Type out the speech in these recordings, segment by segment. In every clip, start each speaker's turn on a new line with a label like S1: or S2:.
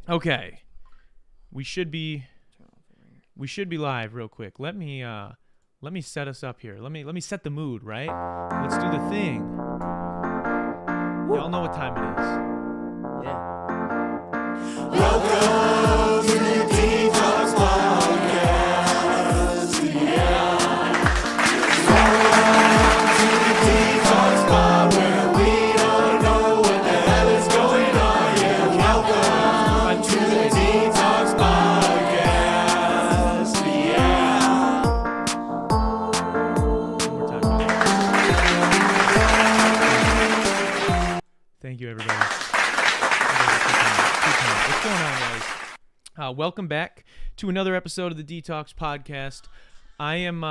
S1: Okay, we should be live real quick. Let me set us up here. Let me set the mood, right? Let's do the thing. Y'all know what time it is.
S2: Yeah. Welcome to the Detox Podcast. Yeah. Welcome to the Detox Pod, where we don't know what the hell is going on. Yeah. Welcome to the Detox Podcast. Yeah.
S1: One more time. Thank you, everybody. What's going on, guys? Welcome back to another episode of the Detox Podcast. I am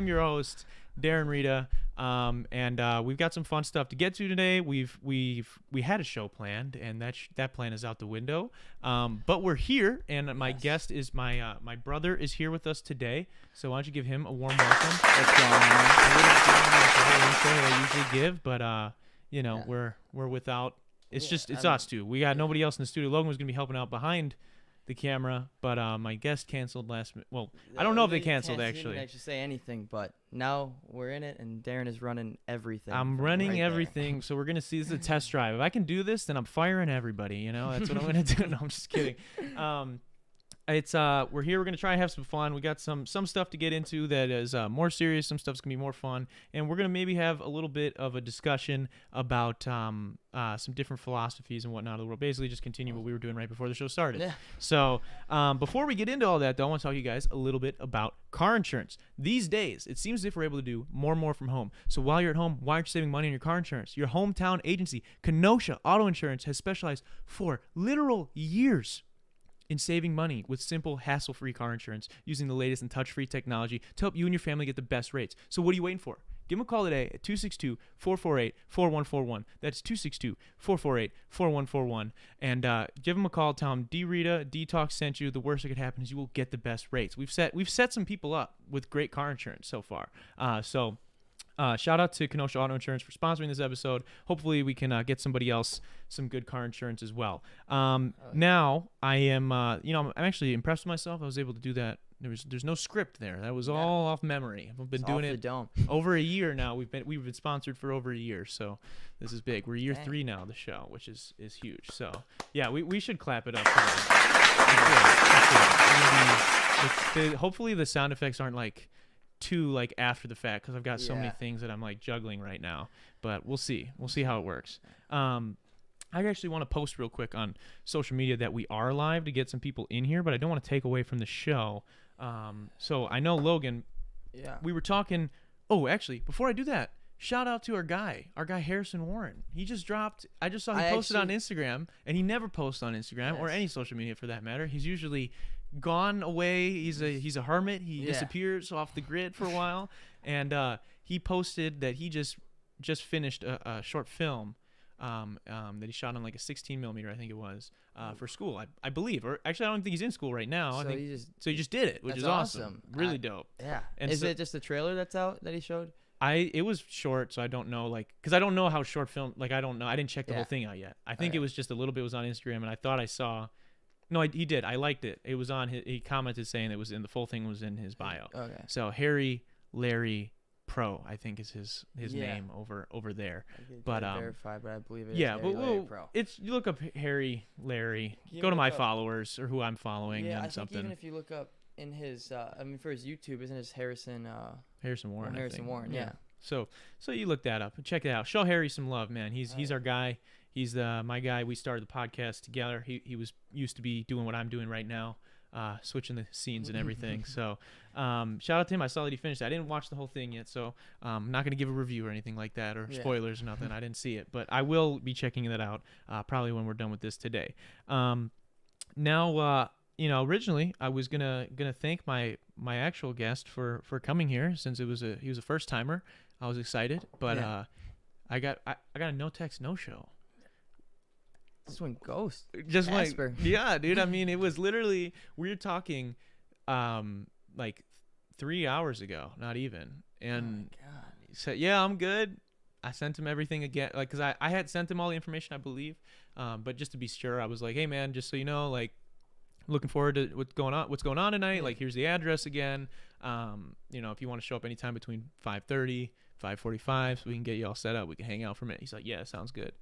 S1: your host, Darren Rita, and we've got some fun stuff to get to today. We had a show planned, and that plan is out the window. But we're here, and my guest is my brother is here with us today. So why don't you give him a warm welcome?
S3: What's going on?
S1: I would have given like the whole intro that I usually give, but we're without. It's us two. We got nobody else in the studio. Logan was gonna be helping out behind the camera, but my guest canceled last minute. Well, I don't know if they canceled actually.
S3: Didn't actually say anything, but now we're in it, and Darren is running everything.
S1: I'm running everything, so we're gonna see. This is a test drive. If I can do this, then I'm firing everybody. You know, that's what I'm gonna do. No, I'm just kidding. We're here. We're gonna try and have some fun. We got some stuff to get into that is more serious. Some stuff's gonna be more fun, and we're gonna maybe have a little bit of a discussion about some different philosophies and whatnot of the world. Basically, just continue what we were doing right before the show started.
S3: Yeah.
S1: So before we get into all that, though, I want to talk to you guys a little bit about car insurance. These days, it seems as if we're able to do more and more from home. So while you're at home, why aren't you saving money on your car insurance? Your hometown agency, Kenosha Auto Insurance, has specialized for literal years in saving money with simple, hassle-free car insurance using the latest and touch-free technology to help you and your family get the best rates. So what are you waiting for? Give them a call today at 262-448-4141. That's 262-448-4141. And give them a call. Tell them D-Rita, Detox sent you. The worst that could happen is you will get the best rates. We've set some people up with great car insurance so far. Shout out to Kenosha Auto Insurance for sponsoring this episode. Hopefully we can get somebody else some good car insurance as well. Now I am, I'm actually impressed with myself. I was able to do that. There's no script there. That was all off memory. I've been doing it over a year now. We've been sponsored for over a year, so this is big. We're year 3 now of the show, which is huge. So yeah, we should clap it up for that. Hopefully the sound effects aren't too after the fact, because I've got so many things that I'm juggling right now, but we'll see how it works. I actually want to post real quick on social media that we are live to get some people in here, but I don't want to take away from the show. So I know Logan, we were talking. Oh, actually, before I do that, shout out to our guy Harrison Warren. He just dropped. I just saw he posted on Instagram, and he never posts on Instagram or any social media for that matter. He's usually gone away. He's a hermit. He disappears off the grid for a while, and he posted that he just finished a short film that he shot on a 16 millimeter, I think it was, for school, I believe. Or actually, I don't think he's in school right now.
S3: So
S1: he just did it, which is awesome. Really dope.
S3: Yeah.
S1: And
S3: is it just the trailer that's out that he showed?
S1: It was short, so I don't know, because I don't know how short film, I don't know. I didn't check the whole thing out yet. I think it was just a little bit was on Instagram, and I thought I saw. No, he did. I liked it. It was on his. He commented saying it was in the full thing was in his bio.
S3: Okay.
S1: So Harry Larry Pro, I think is his name over there. But
S3: verified, but I believe it.
S1: Yeah,
S3: is Harry Larry Pro.
S1: You look up Harry Larry. Go to my followers or who I'm following and
S3: I think
S1: something.
S3: even if you look up in his, for his YouTube, isn't his Harrison
S1: Warren?
S3: Harrison Warren, yeah.
S1: So you look that up and check it out. Show Harry some love, man. He's our guy. He's my guy. We started the podcast together. He was used to be doing what I'm doing right now, switching the scenes and everything. So shout out to him. I saw that he finished it. I didn't watch the whole thing yet, so I'm not going to give a review or anything like that or spoilers or nothing. I didn't see it, but I will be checking that out probably when we're done with this today. Now, originally I was gonna thank my actual guest for coming here, since he was a first timer. I was excited, but I got a no text no show.
S3: This one ghost.
S1: Just yeah, dude. I mean, it was literally, we were talking 3 hours ago, not even. And
S3: oh my God.
S1: he said, yeah, I'm good. I sent him everything again, like, cause I had sent him all the information, I believe, but just to be sure, I was like, hey man, just so you know, like, looking forward to what's going on tonight.
S3: Yeah.
S1: Like, here's the address again. You know, if you want to show up anytime between 5:30, 5:45, so we can get you all set up. We can hang out for a minute. He's like, yeah, sounds good.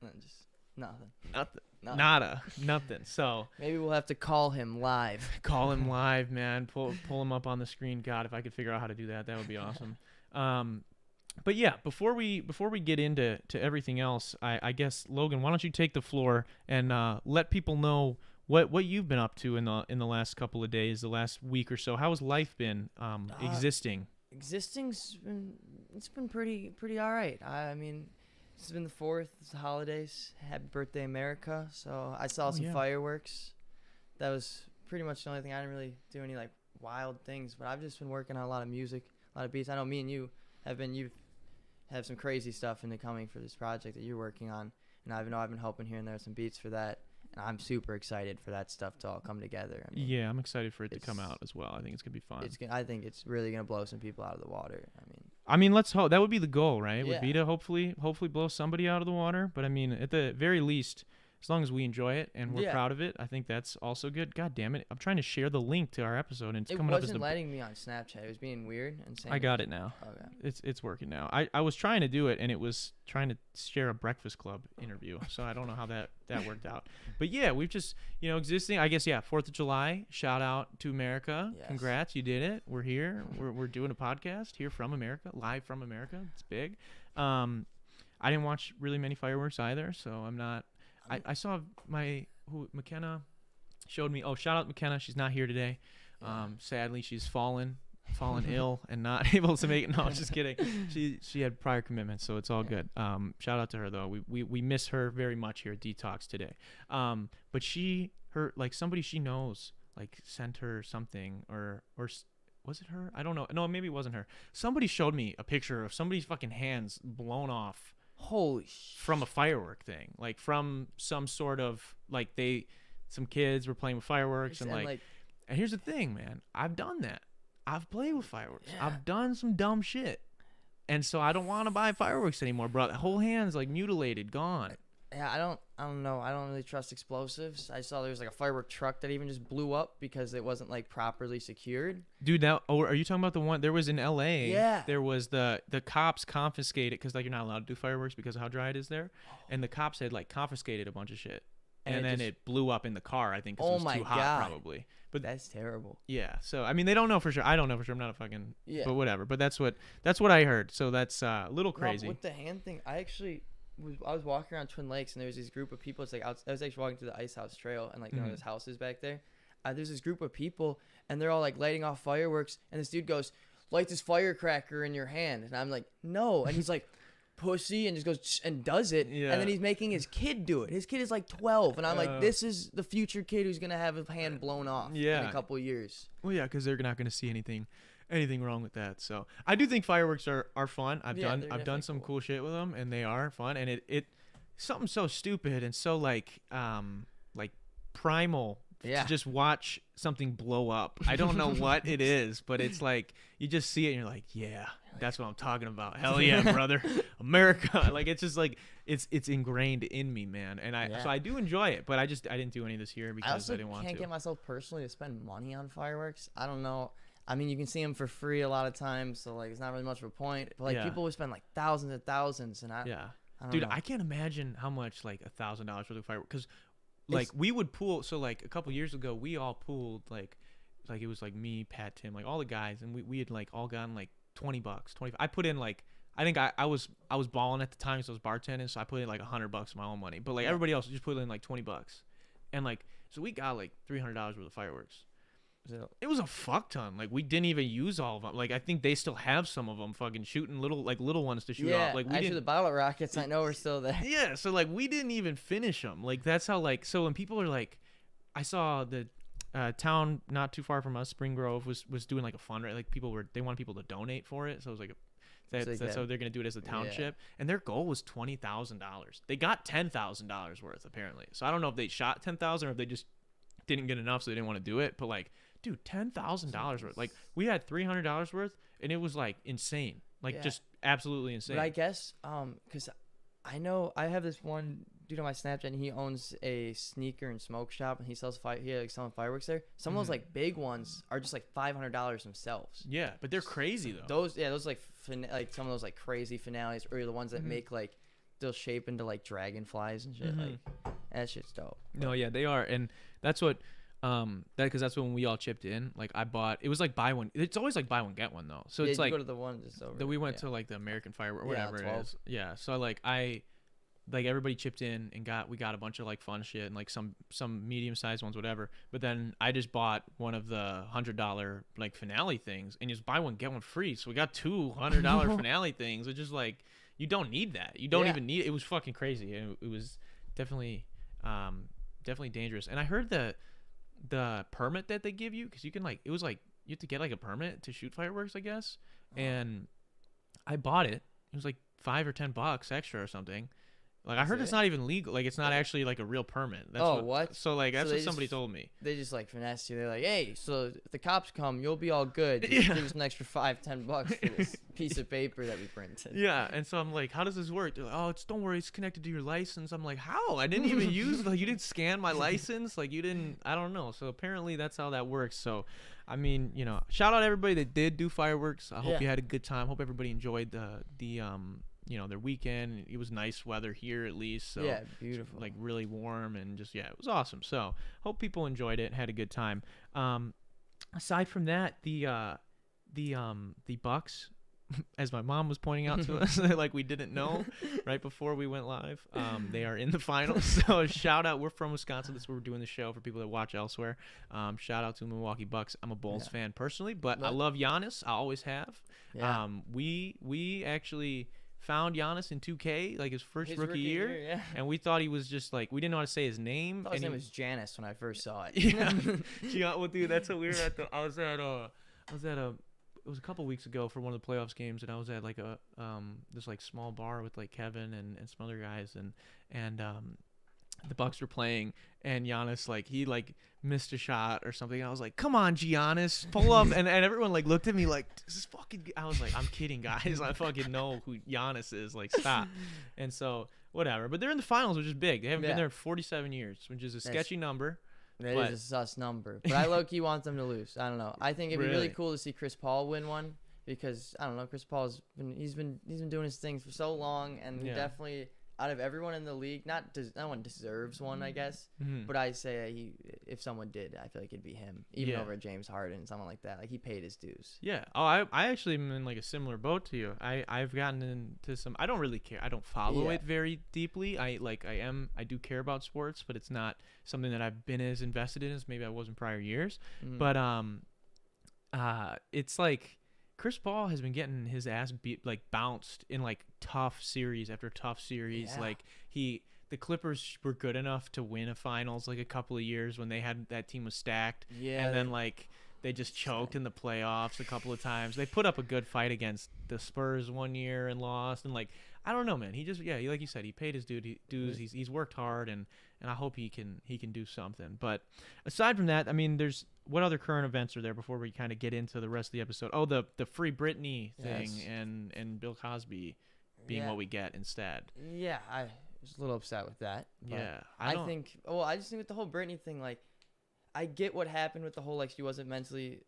S3: And just nothing.
S1: Nothing. Nada. Nothing. So
S3: Maybe we'll have to call him live.
S1: call him live, man. Pull him up on the screen. God, if I could figure out how to do that, that would be awesome. But yeah, before we get into everything else, I guess, Logan, why don't you take the floor and let people know what you've been up to in the last couple of days, the last week or so. How has life been existing?
S3: Existing's been pretty all right. I mean, it's been the 4th, it's the holidays. Happy birthday, America. So I saw some fireworks. That was pretty much the only thing. I didn't really do any like wild things, but I've just been working on a lot of music, a lot of beats. I know me and you you have some crazy stuff in the coming for this project that you're working on, and I've been helping here and there with some beats for that. And I'm super excited for that stuff to all come together. I mean,
S1: Yeah, I'm excited for it to come out as well. I think it's gonna be fun.
S3: I think it's really gonna blow some people out of the water.
S1: I mean, let's hope. That would be the goal, right?
S3: Yeah.
S1: Would be to hopefully blow somebody out of the water. But I mean, at the very least, as long as we enjoy it and we're
S3: Yeah.
S1: proud of it, I think that's also good. God damn it! I'm trying to share the link to our episode, and it's
S3: It
S1: coming up as
S3: wasn't
S1: the.
S3: letting me on Snapchat. It was being weird and saying.
S1: I got it now.
S3: Okay.
S1: It's working now. I was trying to do it, and it was trying to share a Breakfast Club interview. So I don't know how that worked out. But yeah, we've just existing. I guess 4th of July. Shout out to America.
S3: Yes.
S1: Congrats, you did it. We're here. We're doing a podcast here from America, live from America. It's big. I didn't watch really many fireworks either, so I'm not. I saw McKenna showed me. Oh, shout out McKenna. She's not here today. Sadly, she's fallen ill and not able to make it. No, I'm just kidding. She had prior commitments, so it's all good. Shout out to her though. We miss her very much here at Detox today. But somebody she knows sent her something or was it her? I don't know. No, maybe it wasn't her. Somebody showed me a picture of somebody's fucking hands blown off.
S3: Holy
S1: From a firework thing, from some sort of some kids were playing with fireworks and here's the thing, man. I've done that. I've played with fireworks.
S3: Yeah.
S1: I've done some dumb shit, and so I don't want to buy fireworks anymore, bro. The whole hand's mutilated, gone.
S3: Yeah, I don't know. I don't really trust explosives. I saw there was a firework truck that even just blew up because it wasn't properly secured.
S1: Dude, are you talking about the one there was in LA?
S3: Yeah.
S1: There was the cops confiscated because you're not allowed to do fireworks because of how dry it is there, and the cops had confiscated a bunch of shit, and then it blew up in the car. I think 'cause it was too hot probably. But
S3: that's terrible.
S1: Yeah. So I mean, they don't know for sure. I don't know for sure. I'm not a fucking.
S3: Yeah.
S1: But whatever. But that's what I heard. So that's a little crazy.
S3: No, with the hand thing, I was walking around Twin Lakes and there was this group of people. It's I was actually walking through the Ice House Trail and there's houses back there. There's this group of people and they're all lighting off fireworks and this dude goes, "Light this firecracker in your hand," and I'm like, "No," and he's like, "Pussy," and just goes and does it.
S1: Yeah.
S3: And then he's making his kid do it. His kid is 12 and I'm like, this is the future kid who's gonna have his hand blown off in a couple years.
S1: Well, yeah, because they're not going to see anything wrong with that. So I do think fireworks are fun. I've done some cool shit with them, and they are fun. And it something so stupid and so primal to just watch something blow up. I don't know what it is, but it's you just see it and you're like, yeah, that's what I'm talking about. Hell yeah, brother, America. It's just it's ingrained in me, man. And so I do enjoy it, but I didn't do any this year because I didn't want to.
S3: I can't get myself personally to spend money on fireworks. I don't know. I mean, you can see them for free a lot of times, so it's not really much of a point. But people would spend thousands and thousands, and I don't know.
S1: I can't imagine how much $1,000 worth of fireworks. Because we would pool. So a couple years ago, we all pooled it was me, Pat, Tim, all the guys, and we had all gotten $20, 25. I put in I think I was balling at the time, so I was bartending, so I put in $100 of my own money. But everybody else just put in $20, and so we got $300 worth of fireworks. It was a fuck ton. We didn't even use all of them. I think they still have some of them fucking shooting little ones to shoot off.
S3: Actually, the bottle rockets, I know we're still there.
S1: Yeah, so we didn't even finish them. That's how so when people are I saw the town not too far from us, Spring Grove was doing a fundraiser. They wanted people to donate for it, so it was that's how they're gonna do it as a township. And their goal was $20,000. They got $10,000 worth apparently. So I don't know if they shot 10,000 or if they just didn't get enough, so they didn't want to do it. But dude, $10,000 worth. We had $300 worth, and it was insane. Just absolutely insane.
S3: But I guess, cause I know I have this one dude on my Snapchat, and he owns a sneaker and smoke shop, and he sells selling fireworks there. Some of those like big ones are just like $500 themselves.
S1: Yeah, but they're crazy though.
S3: Those like some of those like crazy finales, or the ones that make like they'll shape into like dragonflies and shit. Like that shit's dope.
S1: No, yeah, they are, and that's what. Because that's when we all chipped in. Like I bought, it was like buy one. It's always like buy one get one though. So it's like
S3: go to the one just over.
S1: that we went to like the American Firework or whatever
S3: 12.
S1: it is. Yeah. So like everybody chipped in and we got a bunch of like fun shit and like some medium sized ones, whatever. But then I just bought one of the $100 like finale things and just buy one get one free. So we got two $100 finale things. It's just like you don't need that. You don't even need it. It was fucking crazy. It was definitely dangerous. And I heard the permit that they give you, because you can like, it was like you have to get like a permit to shoot fireworks, I guess. And I bought it. It was like $5 or $10 extra or something. Like I heard it's not even legal. Like it's not actually like a real permit. That's
S3: what?
S1: So like that's what somebody told me.
S3: They just like finesse you. They're like, hey, so if the cops come, you'll be all good. Just give us an extra $5-10 for this piece of paper that we printed.
S1: Yeah, and so I'm like, how does this work? They're like, oh, don't worry, it's connected to your license. I'm like, how? I didn't even use like you didn't scan my license. Like you didn't. I don't know. So apparently that's how that works. So, I mean, shout out everybody that did do fireworks. I hope you had a good time. Hope everybody enjoyed the their weekend. It was nice weather here at least. So
S3: yeah, beautiful.
S1: Like really warm and just it was awesome. So hope people enjoyed it, had a good time. Aside from that, the Bucks, as my mom was pointing out to us, like we didn't know right before we went live, they are in the finals. So shout out. We're from Wisconsin. That's where we're doing the show for people that watch elsewhere. Shout out to the Milwaukee Bucks. I'm a Bulls fan personally, but I love Giannis. I always have.
S3: Yeah.
S1: We actually found Giannis in 2K, like his rookie year, and we thought he was just like, we didn't know how to say his name.
S3: I thought his name was Janice when I first saw it.
S1: Yeah, well, dude, that's what we were at. It was a couple weeks ago for one of the playoffs games, and I was at like a this like small bar with like Kevin and some other guys, and the Bucks were playing, and Giannis like he like missed a shot or something. I was like, come on, Giannis, pull up, and everyone like looked at me like, this is fucking. I was like, I'm kidding, guys. I fucking know who Giannis is. Like, stop. And so whatever. But they're in the finals, which is big. They haven't been there in 47 years, which is a sketchy number.
S3: That is a sus number. But I low-key want them to lose. I don't know. I think it'd be really cool to see Chris Paul win one, because I don't know, Chris Paul's been doing his things for so long, and he definitely, out of everyone in the league, no one deserves one, I guess. But I say if someone did, I feel like it'd be him, even over James Harden, someone like that. Like he paid his dues.
S1: Yeah. Oh, I actually am in like a similar boat to you. I've gotten into some. I don't really care. I don't follow it very deeply. I do care about sports, but it's not something that I've been as invested in as maybe I was in prior years. But it's like Chris Paul has been getting his ass bounced in like tough series after tough series. Yeah. Like the Clippers were good enough to win a finals like a couple of years when that team was stacked. Yeah. And then like they just choked in the playoffs a couple of times. They put up a good fight against the Spurs one year and lost. And like, I don't know, man. He just like you said, he paid his dues. He's worked hard, and I hope he can do something. But aside from that, I mean, what other current events are there before we kind of get into the rest of the episode? Oh, the Free Britney thing and Bill Cosby being what we get instead.
S3: Yeah, I was a little upset with that.
S1: Yeah,
S3: I just think with the whole Britney thing, like, I get what happened with the whole like she wasn't mentally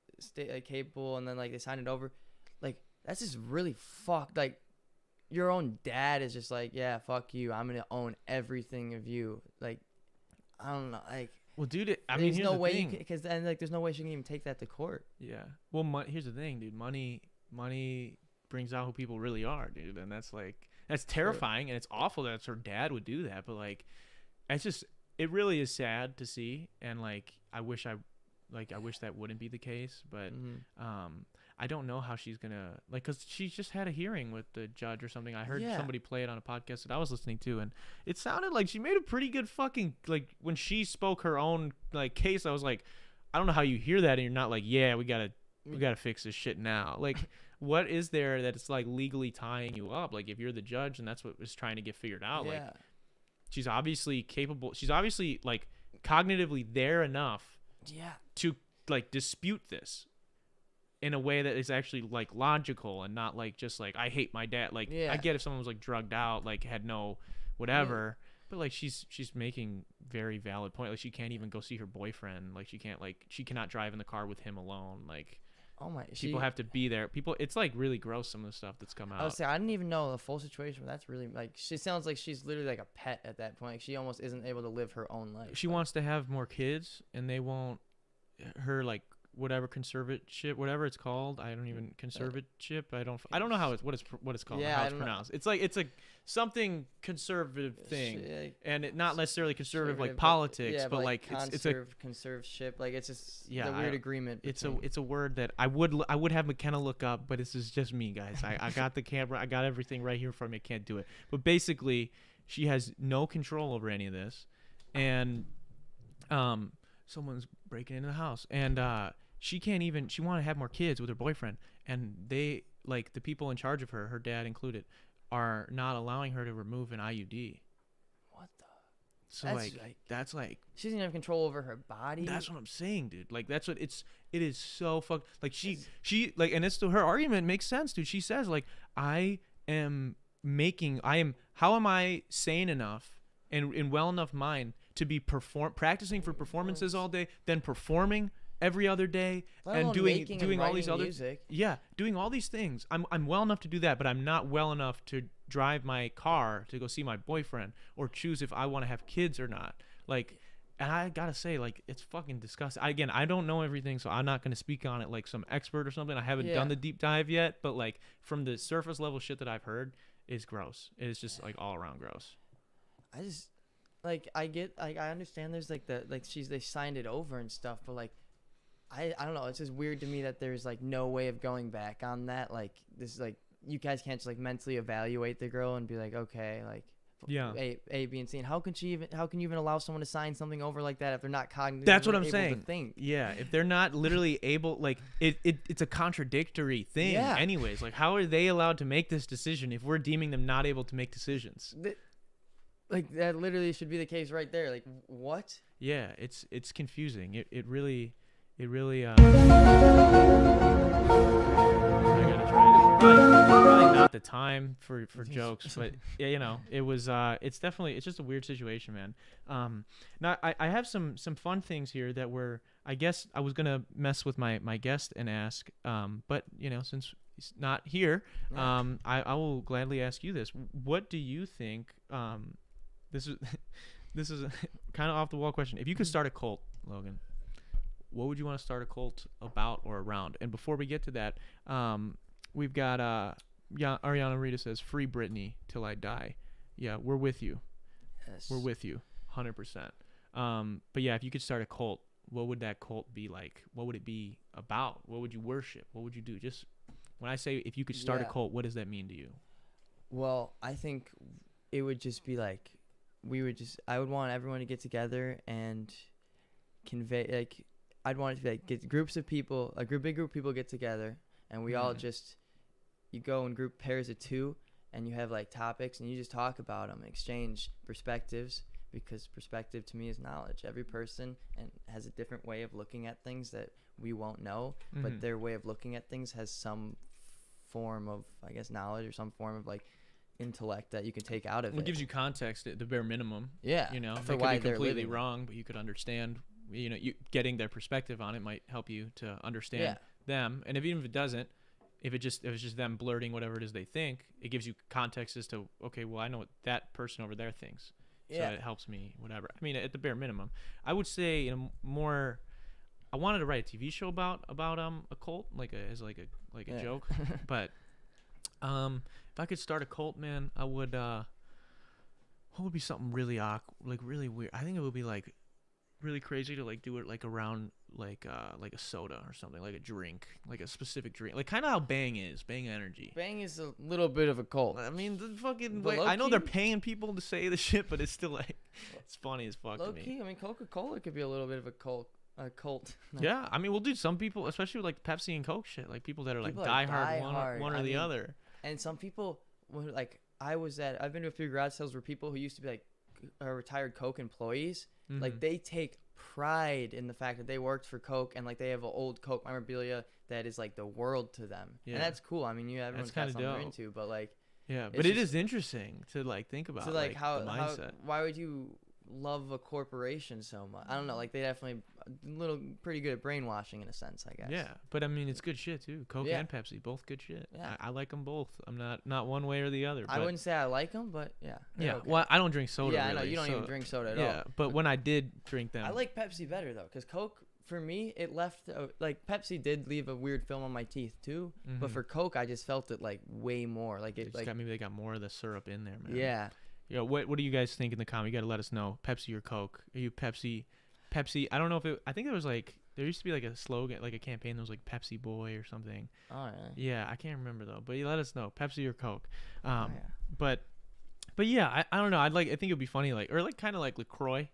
S3: capable, and then like they signed it over. Like that's just really fucked. Like your own dad is just like, yeah, fuck you. I'm gonna own everything of you. Like I don't know, like.
S1: Well, dude, I mean, here's the thing.
S3: Because then, like, there's no way she can even take that to court.
S1: Yeah. Well, here's the thing, dude. Money brings out who people really are, dude, and that's terrifying, and it's awful that her dad would do that. But like, it really is sad to see, and like, I wish that wouldn't be the case, but I don't know how she's gonna because she's just had a hearing with the judge or something. I heard somebody play it on a podcast that I was listening to, and it sounded like she made a pretty good fucking when she spoke her own case. I was like, I don't know how you hear that and you're not like, yeah, we gotta fix this shit now. Like, what is there that it's like legally tying you up? Like, if you're the judge and that's what was trying to get figured out, like, she's obviously capable. She's obviously cognitively there enough, to dispute this. in a way that is actually like logical and not like just like I hate my dad. Like
S3: Yeah.
S1: I get if someone was like drugged out, like had no whatever, but like she's making very valid point. Like she can't even go see her boyfriend. Like she cannot drive in the car with him alone. Like
S3: Oh my.
S1: people have to be there. It's like really gross, some of the stuff that's come out.
S3: I would say I didn't even know the full situation, but that's really like she sounds like she's literally like a pet at that point. Like, she almost isn't able to live her own life.
S1: She wants to have more kids, and they won't. Her like whatever conservatorship, whatever it's called. I don't even conservatorship. I don't know what it's called.
S3: Yeah,
S1: how
S3: I
S1: it's
S3: don't know.
S1: pronounced. It's like something not thing,
S3: Like,
S1: and it not necessarily conservative like
S3: but-
S1: politics,
S3: yeah,
S1: but like it's a
S3: conservatorship. Like it's just
S1: Yeah,
S3: the weird agreement.
S1: it's
S3: between-
S1: a word that I would have McKenna look up, but this is just me, guys. I got the camera, I got everything right here for me. I can't do it. But basically, she has no control over any of this, and someone's breaking into the house, and she can't even. She want to have more kids with her boyfriend, and they like the people in charge of her dad included, are not allowing her to remove an IUD.
S3: What the?
S1: So
S3: That's
S1: like
S3: she doesn't have control over her body.
S1: that's what I'm saying, dude. Like that's what it is so fucked. Like she like, and it's her argument makes sense, dude. She says like how am I sane enough and in well enough mind to be practicing for performances all day, then performing every other day,
S3: Let
S1: and
S3: alone
S1: doing
S3: making and
S1: all these
S3: writing
S1: other
S3: music.
S1: doing all these things. I'm well enough to do that, but I'm not well enough to drive my car to go see my boyfriend or choose if I want to have kids or not. Like, and I gotta say, like, it's fucking disgusting. Again, I don't know everything, so I'm not gonna speak on it like some expert or something. I haven't done the deep dive yet, but like from the surface level shit that I've heard is gross. It's just like all around gross.
S3: I just like I understand there's like they signed it over and stuff, but like I don't know, it's just weird to me that there's like no way of going back on that. Like this is like you guys can't just like mentally evaluate the girl and be like, okay, like
S1: Yeah.
S3: A, B, and C. And how can you even allow someone to sign something over like that if they're not cognitive?
S1: That's what I'm
S3: able
S1: saying.
S3: To think.
S1: Yeah, if they're not literally able, like it's a contradictory thing.
S3: Yeah.
S1: Anyways, like how are they allowed to make this decision if we're deeming them not able to make decisions?
S3: Like that literally should be the case right there. Like what?
S1: Yeah, it's confusing. It really I gotta try it. Probably not the time for jokes, but yeah, you know, it was it's just a weird situation, man. Now I have some fun things here that were, I guess I was gonna mess with my guest and ask, but you know, since he's not here, I will gladly ask you this. What do you think? This is a kind of off the wall question. If you could start a cult, Logan, what would you want to start a cult about or around? And before we get to that, we've got Ariana Rita says, "Free Britney till I die." Yeah, we're with you.
S3: Yes.
S1: We're with you, 100%. But yeah, if you could start a cult, what would that cult be like? What would it be about? What would you worship? What would you do? Just when I say if you could start a cult, what does that mean to you?
S3: Well, I think it would just be like I would want everyone to get together and convey, like, I'd want it to be like get groups of people, big group of people get together, and we all just, you go in group pairs of 2, and you have like topics, and you just talk about them, exchange perspectives, because perspective to me is knowledge. Every person has a different way of looking at things that we won't know, but their way of looking at things has some form of, I guess, knowledge or some form of like intellect that you can take out of it.
S1: It gives you context at the bare minimum.
S3: Yeah,
S1: You know,
S3: for
S1: they could
S3: why
S1: be
S3: they're
S1: completely
S3: living.
S1: wrong, but you could understand. You know, you getting their perspective on it might help you to understand them. And even if it doesn't, if it's just them blurting whatever it is they think, it gives you context as to, okay, well, I know what that person over there thinks. So it helps me, whatever. I mean, at the bare minimum, I would say in a more, I wanted to write a TV show about a cult, as a joke. But if I could start a cult, man, I would. What would be something really awkward, like really weird? I think it would be like really crazy to like do it like around like a soda or something, like a drink, like a specific drink, like kind of how Bang Energy.
S3: Bang is a little bit of a cult.
S1: I mean, the fucking
S3: But
S1: way, I know they're
S3: low-key-
S1: paying people to say the shit, but it's still like it's funny as fuck
S3: Low
S1: to me.
S3: key, I mean, Coca-Cola could be a little bit of a cult.
S1: Yeah, I mean, we'll do some people, especially with like Pepsi and Coke shit, like people that are like
S3: People that are
S1: diehard one or
S3: I
S1: the
S3: mean,
S1: other.
S3: And some people, like I've been to a few garage sales where people who used to be like retired Coke employees, like they take pride in the fact that they worked for Coke and like they have an old Coke memorabilia that is like the world to them.
S1: Yeah.
S3: And that's cool. I mean, everyone's got something they're into, but like
S1: Yeah,
S3: it's
S1: but it
S3: just-
S1: is interesting to like think about
S3: so like
S1: the
S3: how
S1: mindset.
S3: why would you love a corporation so much? I don't know. Like they definitely pretty good at brainwashing in a sense, I guess.
S1: Yeah, but I mean it's good shit too. Coke
S3: Yeah.
S1: and Pepsi, both good shit.
S3: Yeah.
S1: I like them both. I'm not one way or the other.
S3: I
S1: but-
S3: wouldn't say I like them, but yeah. they're
S1: Yeah,
S3: okay.
S1: well, I don't drink soda.
S3: yeah, I know
S1: really,
S3: you don't
S1: so-
S3: even drink soda at all.
S1: Yeah, but when I did drink them,
S3: I like Pepsi better though, because Coke for me it left like Pepsi did leave a weird film on my teeth too, but
S1: Mhm.
S3: for Coke I just felt it like way more like
S1: they
S3: it
S1: just
S3: like
S1: got, maybe they got more of the syrup in there, man.
S3: yeah.
S1: Yeah. What do you guys think in the comment? You got to let us know. Pepsi or Coke? Are you Pepsi? Pepsi. I don't know if it. I think there was like there used to be like a slogan, like a campaign that was like Pepsi Boy or something.
S3: Oh yeah.
S1: Yeah, I can't remember though. But you let us know. Pepsi or Coke?
S3: Oh, yeah.
S1: But yeah, I don't know. I think it'd be funny like or like kind of like LaCroix.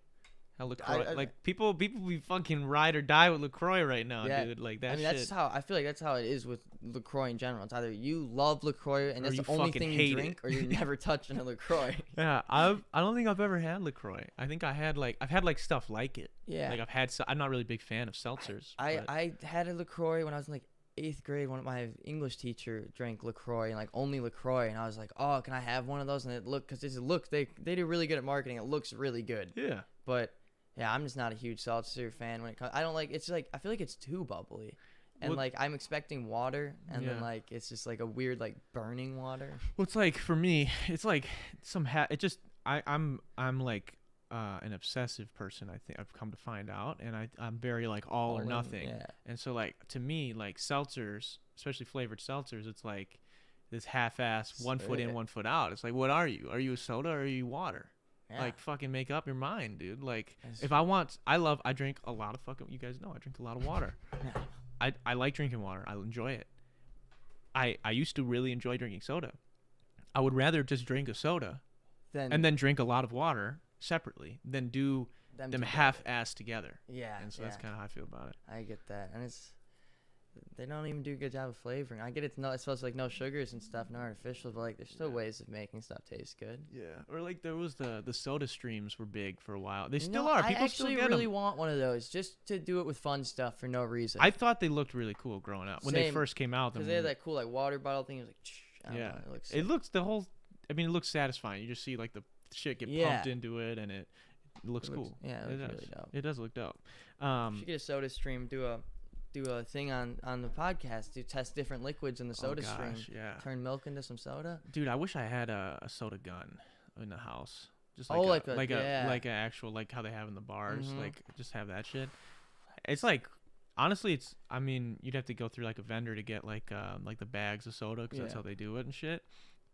S1: How LaCroix like people be fucking ride or die with LaCroix right now,
S3: Yeah.
S1: dude. Like that
S3: I mean,
S1: shit.
S3: that's how I feel like that's how it is with LaCroix in general. It's either you love LaCroix and
S1: Or
S3: that's
S1: you
S3: the only
S1: fucking
S3: thing
S1: hate
S3: you
S1: it.
S3: drink, or you're never touching a LaCroix.
S1: Yeah, I don't think I've ever had LaCroix. I think I've had like stuff like it.
S3: Yeah.
S1: Like I'm not really a big fan of seltzers. but-
S3: I had a LaCroix when I was in like 8th grade. One of my English teacher drank LaCroix and like only LaCroix, and I was like, oh, can I have one of those? And they do really good at marketing. It looks really good,
S1: yeah.
S3: but yeah, I'm just not a huge seltzer fan when it comes. I don't like. It's like I feel like it's too bubbly, and
S1: Well-
S3: like I'm expecting water, and then
S1: Yeah.
S3: like it's just like a weird like burning water.
S1: Well, it's like for me, it's like it just I'm like an obsessive person. I think I've come to find out, and I'm very like all or
S3: in,
S1: nothing.
S3: Yeah.
S1: And so like to me, like seltzers, especially flavored seltzers, it's like this half-ass 1 foot in,
S3: Yeah.
S1: 1 foot out. It's like, what are you? Are you a soda or are you water?
S3: Yeah.
S1: Like fucking make up your mind, dude. Like
S3: That's
S1: if I drink a lot of fucking. You guys know I drink a lot of water.
S3: Yeah.
S1: I like drinking water. I enjoy it. I used to really enjoy drinking soda. I would rather just drink a soda and then drink a lot of water separately than do them
S3: together.
S1: half-assed together.
S3: Yeah.
S1: And so
S3: yeah.
S1: that's kind of how I feel about it.
S3: I get that, and they don't even do a good job of flavoring. I get it's supposed to like no sugars and stuff, no artificial, but like there's still
S1: Yeah.
S3: ways of making stuff taste good.
S1: Yeah. Or like there was the soda streams were big for a while. They
S3: You
S1: still
S3: know,
S1: are.
S3: I
S1: People still
S3: actually
S1: get
S3: really
S1: them.
S3: want one of those just to do it with fun stuff for no reason.
S1: I thought they looked really cool growing up when they
S3: Same,
S1: first came out.
S3: because they had that cool like water bottle thing. It was like, I don't
S1: Yeah.
S3: know, it looks.
S1: It looks the whole. I mean, it looks satisfying. You just see like the shit get
S3: Yeah.
S1: pumped into it, and it looks cool.
S3: Yeah, it
S1: It
S3: looks
S1: does.
S3: really dope.
S1: It does look dope.
S3: You should get a soda stream. Do a thing on the podcast to test different liquids in the soda stream.
S1: Yeah.
S3: Turn milk into some soda.
S1: Dude, I wish I had a soda gun in the house. Just
S3: Oh,
S1: like
S3: like a- yeah.
S1: like a actual like how they have in the bars.
S3: Mhm.
S1: Like just have that shit. It's like honestly, it's. I mean, you'd have to go through like a vendor to get like the bags of soda because that's
S3: Yeah.
S1: how they do it and shit.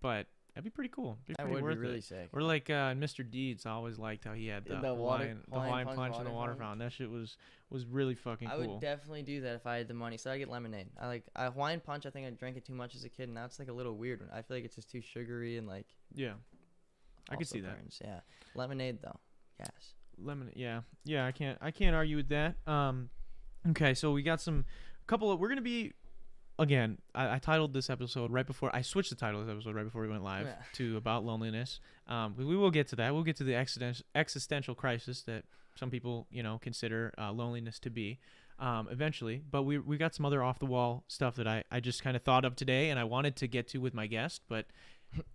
S1: But that'd be pretty cool. Be
S3: That
S1: pretty
S3: would
S1: worth
S3: be really
S1: it.
S3: sick.
S1: Or like Mr. Deeds, I always liked how he had the,
S3: The
S1: Hawaiian punch in the
S3: water
S1: water
S3: fountain.
S1: fountain. That shit was really fucking
S3: I
S1: cool.
S3: would definitely do that if I had the money. So I get lemonade. I like Hawaiian punch. I think I drank it too much as a kid, and now it's like a little weird. I feel like it's just too sugary and like.
S1: Yeah, I could
S3: also
S1: see that.
S3: burns. Yeah, lemonade though. Yes.
S1: Lemon, yeah, I can't argue with that. Okay, so we got we're gonna be, again, I titled this episode right before I switched the title of this episode right before we went live
S3: Yeah.
S1: to about loneliness. We will get to that. We'll get to the existential crisis that some people consider loneliness to be eventually. But we got some other off the wall stuff that I just kind of thought of today and I wanted to get to with my guest, but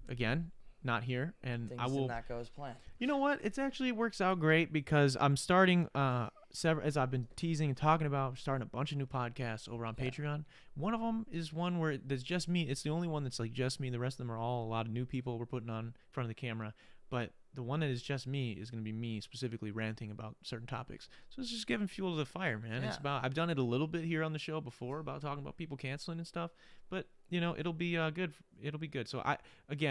S1: again. Not here, and
S3: Things
S1: I will.
S3: did not go as planned.
S1: You know what? It's actually works out great because I'm starting as I've been teasing and talking about, I'm starting a bunch of new podcasts over on
S3: Yeah.
S1: Patreon. One of them is one where there's just me. It's the only one that's like just me. The rest of them are all a lot of new people we're putting on in front of the camera. But the one that is just me is going to be me specifically ranting about certain topics. So it's just giving fuel to the fire, man. It's
S3: Yeah.
S1: about I've done it a little bit here on the show before about talking about people canceling and stuff, but it'll be good. It'll be good. So I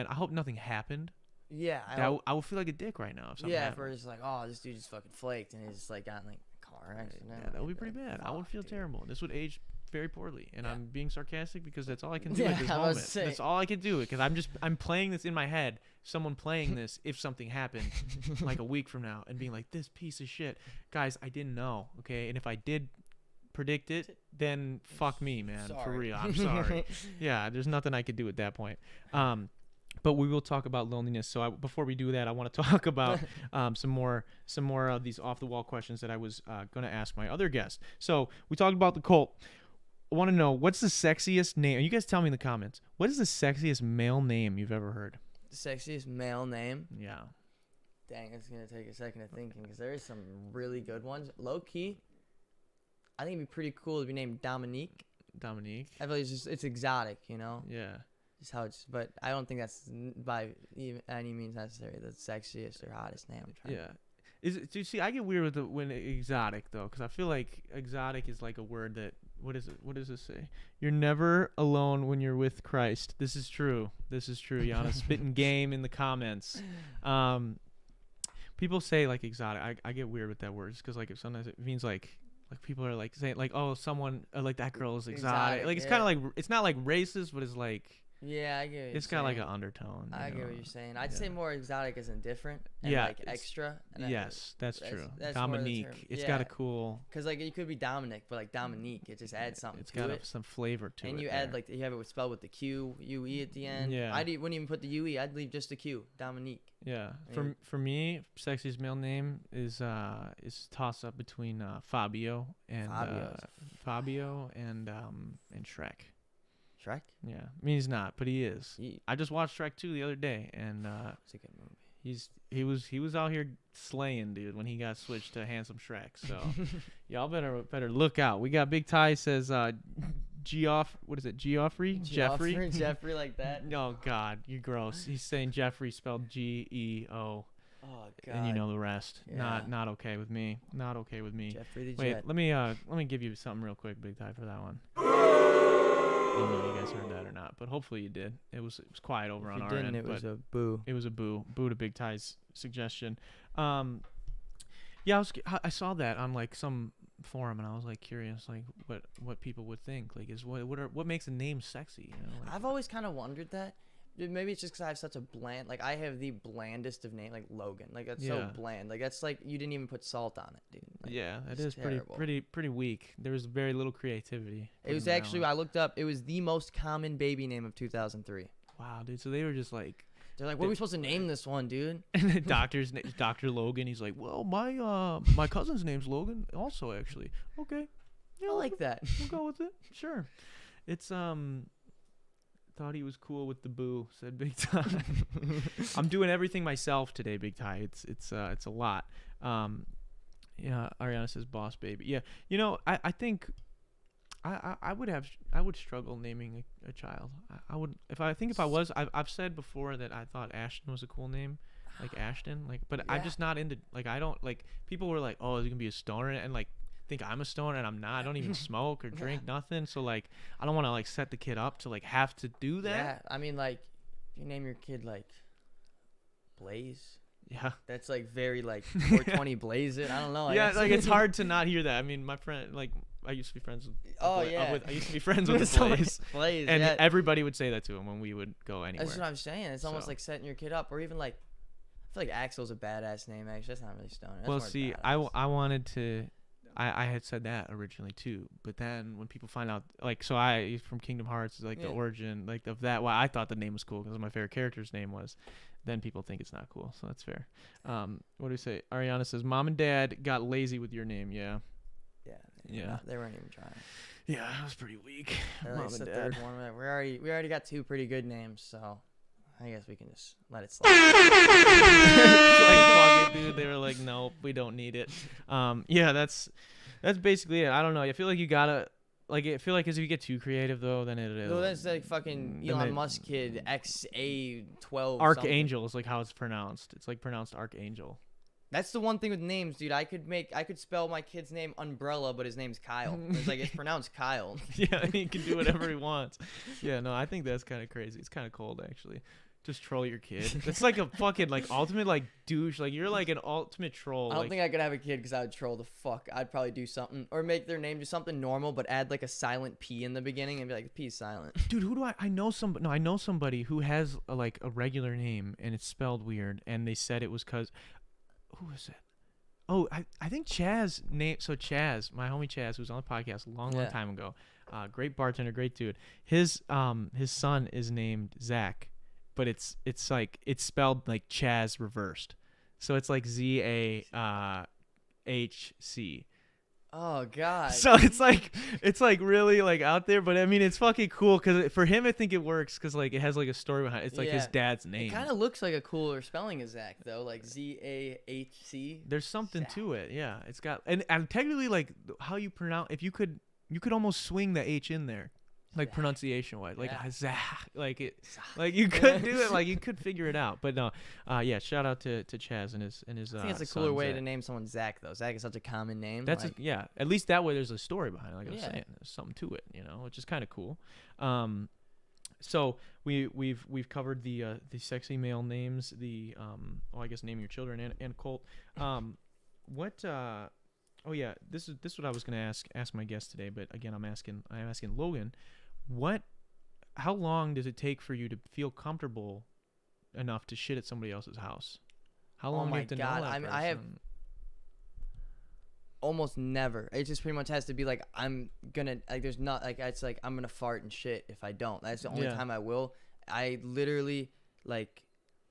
S1: hope nothing happened.
S3: Yeah.
S1: I will feel like a dick right now if something
S3: Yeah.
S1: happened.
S3: For it's like, oh, this dude just fucking flaked, and he's like got in like a car accident.
S1: Yeah, that would be pretty bad. I would
S3: Fuck,
S1: feel
S3: dude.
S1: terrible. This would age very poorly, and
S3: Yeah.
S1: I'm being sarcastic because that's all I can do
S3: Yeah,
S1: at this
S3: I was
S1: moment.
S3: saying.
S1: That's all I can do because I'm playing this in my head. Someone playing this if something happened like a week from now and being like, this piece of shit, guys, I didn't know, okay, and if I did predict it, then fuck me, man, for
S3: Sorry.
S1: real. I'm sorry. Yeah, there's nothing I could do at that point. but we will talk about loneliness. So before we do that, I want to talk about some more of these off the wall questions that I was going to ask my other guest. So we talked about the cult. I want to know, what's the sexiest name? You guys tell me in the comments. What is the sexiest male name you've ever heard?
S3: The sexiest male name?
S1: Yeah.
S3: Dang, it's going to take a second of thinking because there is some really good ones. Low key, I think it'd be pretty cool to be named Dominique.
S1: Dominique.
S3: I feel like it's exotic, you know?
S1: Yeah.
S3: Just how it's, but I don't think that's by any means necessary the sexiest or hottest name.
S1: Yeah. Do you see? I get weird with when exotic though, because I feel like exotic is like a word that. What is it? What does it say? You're never alone when you're with Christ. This is true. This is true. Yana spitting game in the comments. People say like exotic. I get weird with that word just because like if sometimes it means like people are like saying like, oh, someone like that girl is exotic. Like it's kind of like, it's not like racist, but it's like.
S3: Yeah, I get it.
S1: It's got like an undertone.
S3: I get what you're saying. I'd say more exotic as in different. And
S1: yeah.
S3: Like extra. And
S1: yes, that's true.
S3: That's
S1: Dominique. It's got a cool.
S3: Because like you could be Dominic, but like Dominique, it just adds something.
S1: It's got some flavor to it.
S3: And you add like you have it spelled with the Q, UE at the end.
S1: Yeah.
S3: Wouldn't even put the UE. I'd leave just the Q. Dominique.
S1: Yeah. For me, sexiest male name is toss up between Fabio and Shrek.
S3: Shrek?
S1: Yeah, I mean he's not, but he is. I just watched Shrek 2 the other day, and
S3: it's a good movie.
S1: He was out here slaying, dude, when he got switched to Handsome Shrek. So y'all better look out. We got Big Ty says Geoffrey
S3: like that.
S1: Oh God, you're gross. He's saying Jeffrey spelled Geo.
S3: Oh God.
S1: And you know the rest.
S3: Yeah.
S1: Not okay with me. Not okay with me.
S3: Jeffrey the
S1: Wait,
S3: Jet.
S1: let me give you something real quick, Big Ty, for that one. I don't know if you guys heard that or not, but hopefully you did. It was quiet over on our end.
S3: It was a boo.
S1: It was a boo. Boo to Big Ty's suggestion. Yeah, I saw that on like some forum, and I was like curious, like what people would think. Like, what makes a name sexy? You know, like,
S3: I've always kind of wondered that. Maybe it's just because I have such a bland, like I have the blandest of name, like Logan. Like that's so bland. Like that's like you didn't even put salt on it, dude. Like,
S1: yeah, it is pretty weak. There was very little creativity.
S3: It was actually, I looked up, it was the most common baby name of 2003.
S1: Wow, dude. So they were just like,
S3: they're like, what are we supposed to name this one, dude?
S1: And the doctor's Dr. Logan. He's like, well, my cousin's name's Logan also, actually. Okay,
S3: yeah, I like that.
S1: We'll go with it. Sure. It's thought he was cool with the boo, said Big Ty. I'm doing everything myself today, Big Ty. It's a lot. Yeah, Ariana says boss baby. Yeah, you know, I think I would struggle naming a child. I would if I was. I've said before that I thought Ashton was a cool name, like Ashton. Like, but I'm just not into, like, I don't like, people were like, oh, is it gonna be a stoner, and like think I'm a stoner, and I'm not. I don't even smoke or drink nothing. So like, I don't want to like set the kid up to like have to do that.
S3: Yeah, I mean, like, if you name your kid like Blaze.
S1: Yeah,
S3: that's like very like 420 Blaze it. I don't know.
S1: Yeah, like it's hard to not hear that. I mean, my friend, like, I used to be friends with. I used to be friends with the Blaze. And everybody would say that to him when we would go anywhere.
S3: That's what I'm saying. It's almost like setting your kid up, or even like, I feel like Axel's a badass name. Actually, that's not really stoner. That's
S1: well, see, I wanted to. I had said that originally too, but then when people find out, like, so I from Kingdom Hearts is like the origin like of that. Why I thought the name was cool because my favorite character's name was. Then people think it's not cool, so that's fair. What do we say? Ariana says, "Mom and Dad got lazy with your name." Yeah.
S3: Yeah. They weren't even trying.
S1: Yeah, that was pretty weak.
S3: Mom and Dad. Third one. We already got two pretty good names, so I guess we can just let it slide.
S1: Like, fuck it, dude. They were like, nope, we don't need it. Yeah, that's basically it. I don't know. I feel like you gotta. Like, I feel like as if you get too creative, though, then it.
S3: No, that's like fucking Elon Musk kid XA12.
S1: Archangel is like how it's pronounced. It's like pronounced Archangel.
S3: That's the one thing with names, dude. I could spell my kid's name Umbrella, but his name's Kyle. It's like it's pronounced Kyle.
S1: Yeah, he can do whatever he wants. Yeah, no, I think that's kind of crazy. It's kind of cold, actually. Just troll your kid. It's like a fucking like ultimate like douche. Like you're like an ultimate troll.
S3: I don't think I could have a kid because I would troll the fuck. I'd probably do something or make their name do something normal, but add like a silent P in the beginning and be like, P silent.
S1: Dude, who do I know somebody? No, I know somebody who has like a regular name and it's spelled weird, and they said it was cause. Who is it? Oh, I think Chaz name. So Chaz, my homie Chaz, who was on the podcast a long time ago, great bartender, great dude. His son is named Zach. but it's like it's spelled like Chaz reversed. So it's like ZAHC.
S3: Oh God.
S1: So it's like really like out there, but I mean it's fucking cool because for him I think it works because like it has like a story behind it. It's like his dad's name.
S3: It kind of looks like a cooler spelling of Zach though, like ZAHC.
S1: There's something
S3: Zach.
S1: to it, yeah. It's got and technically like how you pronounce if you could almost swing the H in there. Like
S3: Zach.
S1: Pronunciation wise, like
S3: Yeah.
S1: Zach, like it, like you could do it, like you could figure it out. But no, yeah. Shout out to Chaz and his.
S3: I think it's a cooler way to name someone Zach though. Zach is such a common name.
S1: That's
S3: like,
S1: yeah. At least that way, there's a story behind it. Like I was
S3: Yeah.
S1: saying, there's something to it, you know, which is kind of cool. So we've covered the sexy male names, the I guess name your children and Colt. What oh yeah, this is what I was gonna ask my guest today, but again I'm asking Logan. How long does it take for you to feel comfortable enough to shit at somebody else's house? How long do you have to know that person?
S3: I have almost never. It just pretty much has to be like I'm gonna like. There's not like it's like I'm gonna fart and shit if I don't. That's the only time I will. I literally like.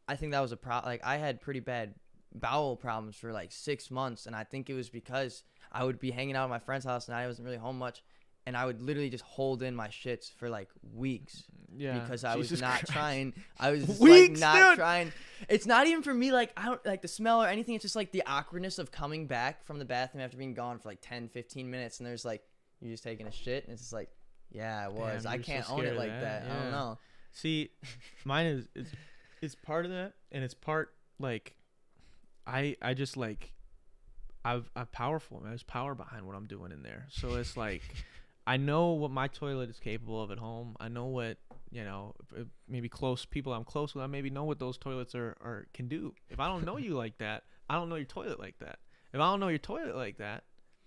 S3: I think that was a problem. Like I had pretty bad bowel problems for like 6 months, and I think it was because I would be hanging out at my friend's house and I wasn't really home much. And I would literally just hold in my shits for like weeks.
S1: Yeah.
S3: Because I
S1: Jesus
S3: was not
S1: Christ.
S3: trying. I was just
S1: Weeks,
S3: like not
S1: dude.
S3: trying. It's not even for me like I don't like the smell or anything. It's just like the awkwardness of coming back from the bathroom after being gone for like 10, 15 minutes. And there's like, you're just taking a shit. And it's just like, yeah, I was.
S1: Damn,
S3: I
S1: you're so
S3: can't own
S1: scared
S3: it
S1: of
S3: like
S1: that.
S3: that. I don't
S1: Yeah.
S3: know.
S1: See, mine is part of that, and it's part like I just like I'm powerful. Man. There's power behind what I'm doing in there. So it's like I know what my toilet is capable of at home. I know what maybe close people I'm close with. I maybe know what those toilets are can do. If I don't know you like that, I don't know your toilet like that. If I don't know your toilet like that,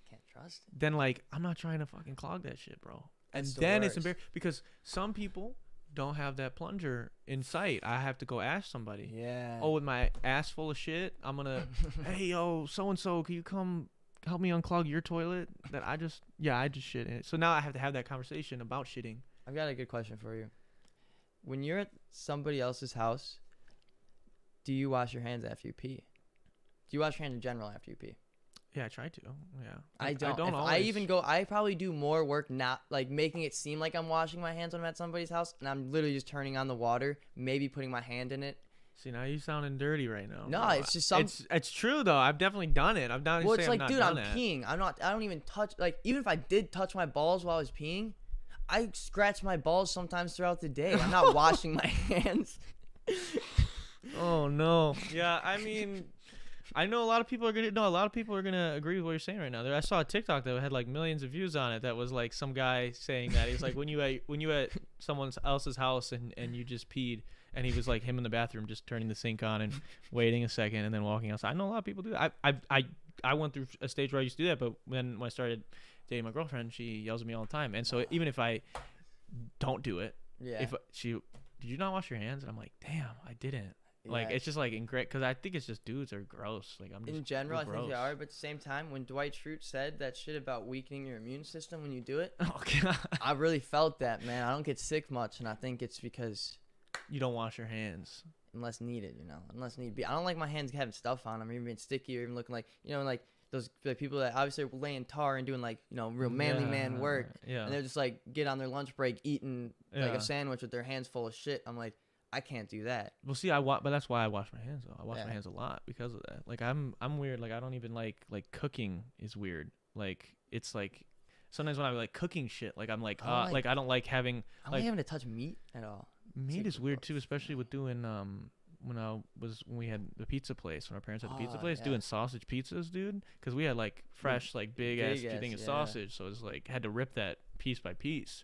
S3: Can't trust it.
S1: then like I'm not trying to fucking clog that shit, bro. And
S3: That's the
S1: then it's
S3: worst.
S1: embarrassing because some people don't have that plunger in sight. I have to go ask somebody.
S3: Yeah.
S1: Oh, with my ass full of shit, I'm gonna, hey yo, so and so, can you come help me unclog your toilet? That I just shit in it. So now I have to have that conversation about shitting.
S3: I've got a good question for you. When you're at somebody else's house, do you wash your hands after you pee? Do you wash your hands in general after you pee?
S1: Yeah, I try to. Yeah.
S3: I don't. If
S1: always.
S3: I even go, I probably do more work not like making it seem like I'm washing my hands when I'm at somebody's house, and I'm literally just turning on the water, maybe putting my hand in it.
S1: See, now you sounding dirty right now.
S3: No,
S1: bro.
S3: it's just some.
S1: It's true though. I've definitely done it. I've done it.
S3: Well, it's like, dude, I'm peeing. I'm not. I don't even touch. Like, even if I did touch my balls while I was peeing, I scratch my balls sometimes throughout the day. I'm not washing my hands.
S1: Oh no. Yeah, I mean, I know a lot of people are gonna agree with what you're saying right now. I saw a TikTok that had like millions of views on it. That was like some guy saying that he's like when you at someone else's house and you just peed, and he was like him in the bathroom just turning the sink on and waiting a second and then walking outside. I know a lot of people do that. I went through a stage where I used to do that, but when I started dating my girlfriend, she yells at me all the time. And so even if I don't do it,
S3: Yeah.
S1: if she did you not wash your hands? And I'm like, damn, I didn't. Like,
S3: Yeah.
S1: it's just like ingrained because I think it's just dudes are gross. Like, I'm just
S3: In general, I
S1: we're
S3: think they
S1: gross.
S3: are, but at the same time, when Dwight Schrute said that shit about weakening your immune system when you do it,
S1: Oh god,
S3: I really felt that, man. I don't get sick much, and I think it's because
S1: you don't wash your hands.
S3: unless needed, unless need be. I don't like my hands having stuff on them, or even being sticky, or even looking like, like those like people that obviously are laying tar and doing like, real manly man work,
S1: Yeah.
S3: and they're just like get on their lunch break eating like
S1: Yeah.
S3: a sandwich with their hands full of shit. I'm like, I can't do that.
S1: Well, see, but that's why I wash my hands though. I wash my
S3: Yeah.
S1: hands a lot because of that. Like, I'm weird. Like, I don't even like cooking is weird. Like, it's like sometimes when I'm like cooking shit, like I'm like,
S3: I don't
S1: like I don't like having
S3: I don't
S1: like
S3: like having to touch meat at all.
S1: meat is
S3: super
S1: weird
S3: gross.
S1: too, especially with doing when we had the pizza place, when our parents had the pizza
S3: Oh,
S1: place,
S3: yeah.
S1: doing sausage pizzas, dude, because we had like fresh like big ass
S3: big-ass,
S1: thing of
S3: yeah.
S1: sausage, so it's like had to rip that piece by piece,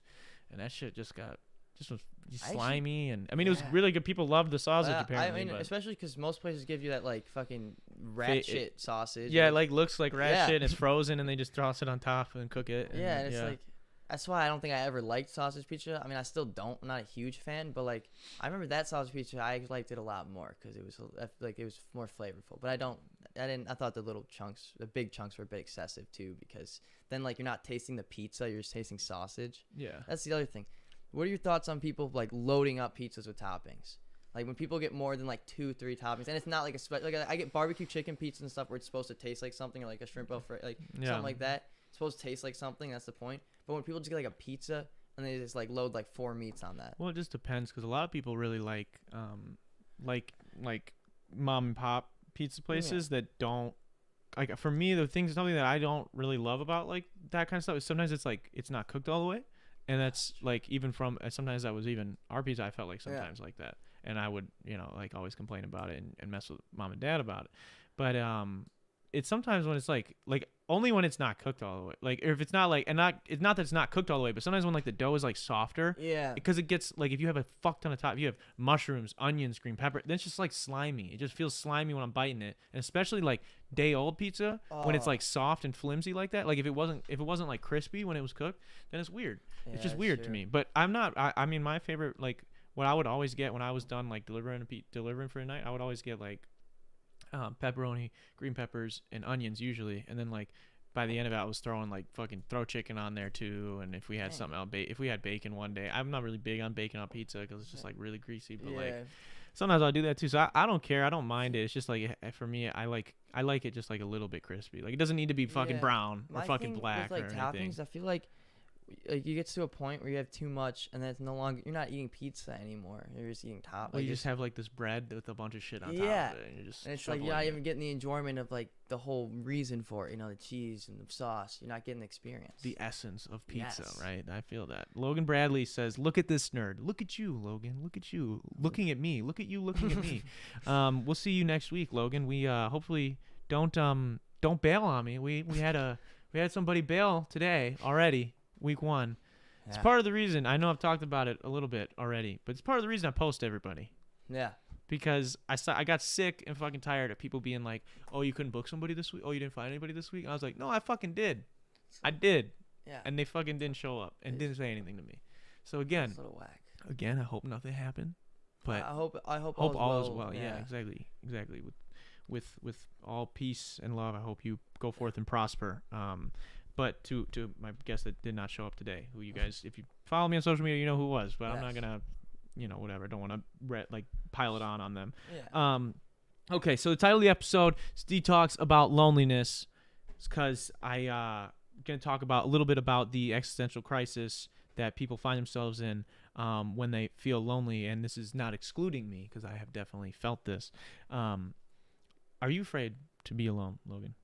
S1: and that shit just was
S3: actually-
S1: slimy, and I mean it was
S3: Yeah.
S1: really good. People loved the sausage
S3: Well,
S1: apparently,
S3: I mean,
S1: but
S3: especially because most places give you that like fucking rat shit sausage.
S1: yeah, it like looks like rat
S3: Yeah.
S1: shit, and it's frozen, and they just toss it on top and cook it.
S3: yeah, and it's like that's why I don't think I ever liked sausage pizza. I mean, I still don't. I'm not a huge fan, but like I remember that sausage pizza, I liked it a lot more because it was I feel like it was more flavorful. But I thought the big chunks were a bit excessive too, because then like you're not tasting the pizza, you're just tasting sausage.
S1: yeah.
S3: That's the other thing. What are your thoughts on people like loading up pizzas with toppings? Like when people get more than like 2-3 toppings, and it's not like like I get barbecue chicken pizza and stuff where it's supposed to taste like something, or like a shrimp alfredo, like something like that. It's supposed to taste like something. That's the point. But when people just get like a pizza and they just like load like 4 meats on that.
S1: Well, it just depends because a lot of people really like mom and pop pizza places that don't. Like for me, something that I don't really love about like that kind of stuff is sometimes it's like it's not cooked all the way, and that's like even from sometimes that was even our pizza. I felt like sometimes like that, and I would like always complain about it and mess with mom and dad about it, but it's sometimes when it's like only when it's not cooked all the way, like or if it's not like it's not that it's not cooked all the way, but sometimes when like the dough is like softer, because it gets like if you have a fuck ton of top, you have mushrooms, onions, green pepper, then it's just like slimy. It just feels slimy when I'm biting it, and especially like day old pizza when it's like soft and flimsy like that. Like if it wasn't like crispy when it was cooked, then it's weird. It's just weird to me. But I'm not. I mean, my favorite like what I would always get when I was done like delivering for a night, I would always get like pepperoni, green peppers, and onions usually, and then like by the end of it I was throwing like fucking throw chicken on there too, and if we had something else, if we had bacon one day. I'm not really big on bacon on pizza because it's just like really greasy, but like sometimes I'll do that too, so I don't care, I don't mind it. It's just like for me I like it just like a little bit crispy. Like it doesn't need to be fucking brown or fucking black with, like, or anything.
S3: Toppings, I feel like you get to a point where you have too much, and then it's no longer, you're not eating pizza anymore. You're just eating top.
S1: Well, you just have like this bread with a bunch of shit on top of it, and you're just. And
S3: it's like you're not even getting the enjoyment of like the whole reason for it. The cheese and the sauce. You're not getting the experience.
S1: The essence of pizza, right? I feel that. Logan Bradley says, "Look at this nerd. Look at you, Logan. Look at you. Looking at me. Look at you. Looking at me." We'll see you next week, Logan. We hopefully don't bail on me. We had somebody bail today already. Week 1. It's part of the reason. I know I've talked about it a little bit already, but it's part of the reason I post everybody.
S3: Yeah.
S1: Because I got sick and fucking tired of people being like, "Oh, you couldn't book somebody this week? Oh, you didn't find anybody this week?" And I was like, "No, I fucking did. I did."
S3: Yeah.
S1: And they fucking didn't show up and didn't say anything to me. So again,
S3: it's a little whack.
S1: Again, I hope nothing happened. But
S3: I hope
S1: all is well. Yeah, exactly. With all peace and love, I hope you go forth and prosper. But to my guest that did not show up today, who you guys, if you follow me on social media, you know who it was. But I'm not gonna, whatever. Don't want to pile it on them.
S3: Yeah.
S1: Okay, so the title of the episode is Detox About Loneliness. It's because I gonna talk about a little bit about the existential crisis that people find themselves in when they feel lonely, and this is not excluding me because I have definitely felt this. Are you afraid to be alone, Logan?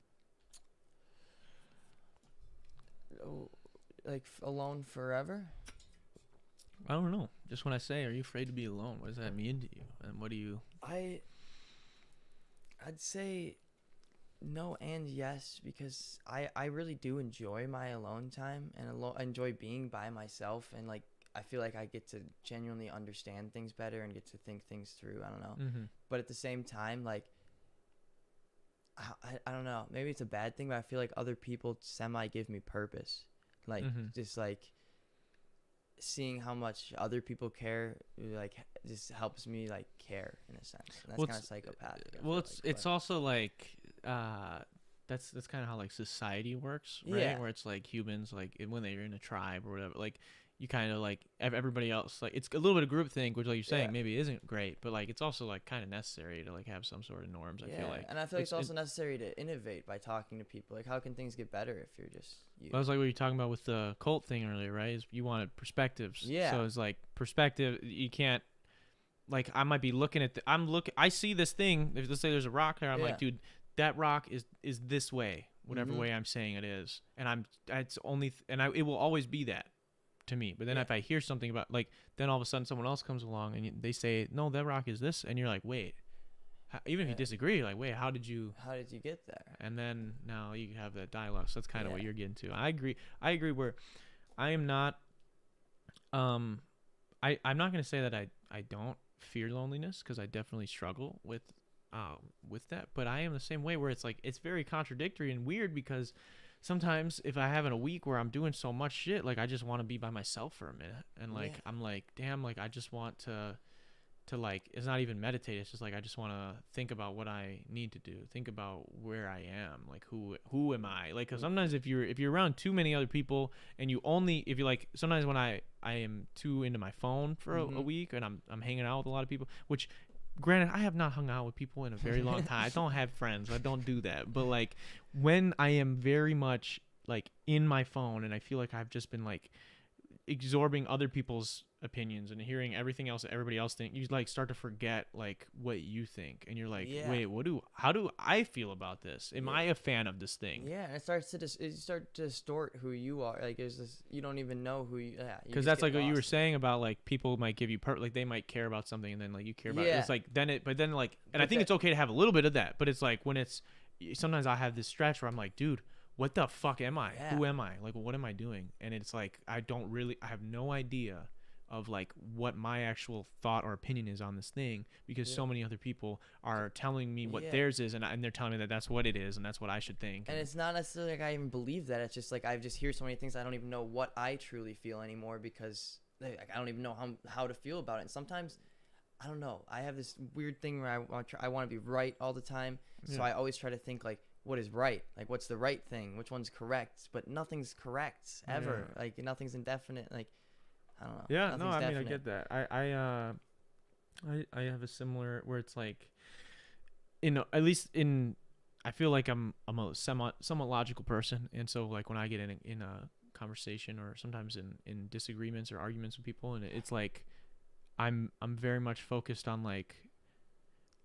S3: Like alone forever?
S1: I don't know. Just when I say, "Are you afraid to be alone?" What does that mean to you? And what do you?
S3: I'd say no and yes, because I really do enjoy my alone time, and I enjoy being by myself, and like I feel like I get to genuinely understand things better and get to think things through. I don't know.
S1: Mm-hmm.
S3: But at the same time, like I don't know, maybe it's a bad thing, but I feel like other people semi give me purpose, like just like seeing how much other people care, like just helps me like care in a sense. And that's kind of psychopathic.
S1: Well, it's also like that's kind of how like society works, right?
S3: Yeah.
S1: Where it's like humans, like when they're in a tribe or whatever, like you kind of like everybody else, like it's a little bit of groupthink, which like you're saying maybe isn't great, but like it's also like kind of necessary to like have some sort of norms. I feel like,
S3: and I feel like it's also necessary to innovate by talking to people. Like, how can things get better if you're just you?
S1: That was like what you were talking about with the cult thing earlier, right? Is you wanted perspectives.
S3: Yeah.
S1: So it's like perspective. You can't, like, I might be looking at I see this thing. Let's say there's a rock there. I'm like, dude, that rock is this way, whatever way I'm saying it is, and it will always be that to me. But then if I hear something about, like, then all of a sudden someone else comes along and they say, no, that rock is this, and you're like, wait, even if you disagree, like, wait, how did you
S3: get there?
S1: And then now you have that dialogue. So that's kind of what you're getting to. I agree where I am not I'm not going to say that I don't fear loneliness, because I definitely struggle with that, but I am the same way, where it's like it's very contradictory and weird, because sometimes if I have in a week where I'm doing so much shit, like I just want to be by myself for a minute, and like I'm like, damn, like I just want to to like, it's not even meditate. It's just like, I just want to think about what I need to do. Think about where I am. Like, who am I? Like, cause sometimes if you're around too many other people and if you like, sometimes when I am too into my phone for a week and I'm hanging out with a lot of people, which granted, I have not hung out with people in a very long time. I don't have friends. I don't do that. But like when I am very much like in my phone and I feel like I've just been like absorbing other people's opinions and hearing everything else that everybody else think, you like start to forget like what you think, and you're like, wait, how do I feel about this? Am I a fan of this thing?
S3: Yeah, and it start to distort who you are. Like there's this, you don't even know who you. Yeah,
S1: because that's like what you were saying about like people might give you like they might care about something and then like you care about it. It's like but then like, and I think it's okay to have a little bit of that, but it's like when it's sometimes I have this stretch where I'm like, dude, what the fuck am I? Who am I? Like, what am I doing? And it's like, I have no idea of like what my actual thought or opinion is on this thing, because so many other people are telling me what theirs is, and they're telling me that that's what it is and that's what I should think.
S3: And it's not necessarily like I even believe that. It's just like I just hear so many things I don't even know what I truly feel anymore, because like, I don't even know how to feel about it. And sometimes I don't know. I have this weird thing where I want to be right all the time, so I always try to think like, what is right? Like, what's the right thing? Which one's correct? But nothing's correct ever. Like, nothing's indefinite. Like, I don't know.
S1: Yeah, no, I mean, I get that. I have a similar where it's like, at least I feel like I'm a somewhat logical person, and so like when I get in a conversation or sometimes in disagreements or arguments with people, and it's like, I'm very much focused on like,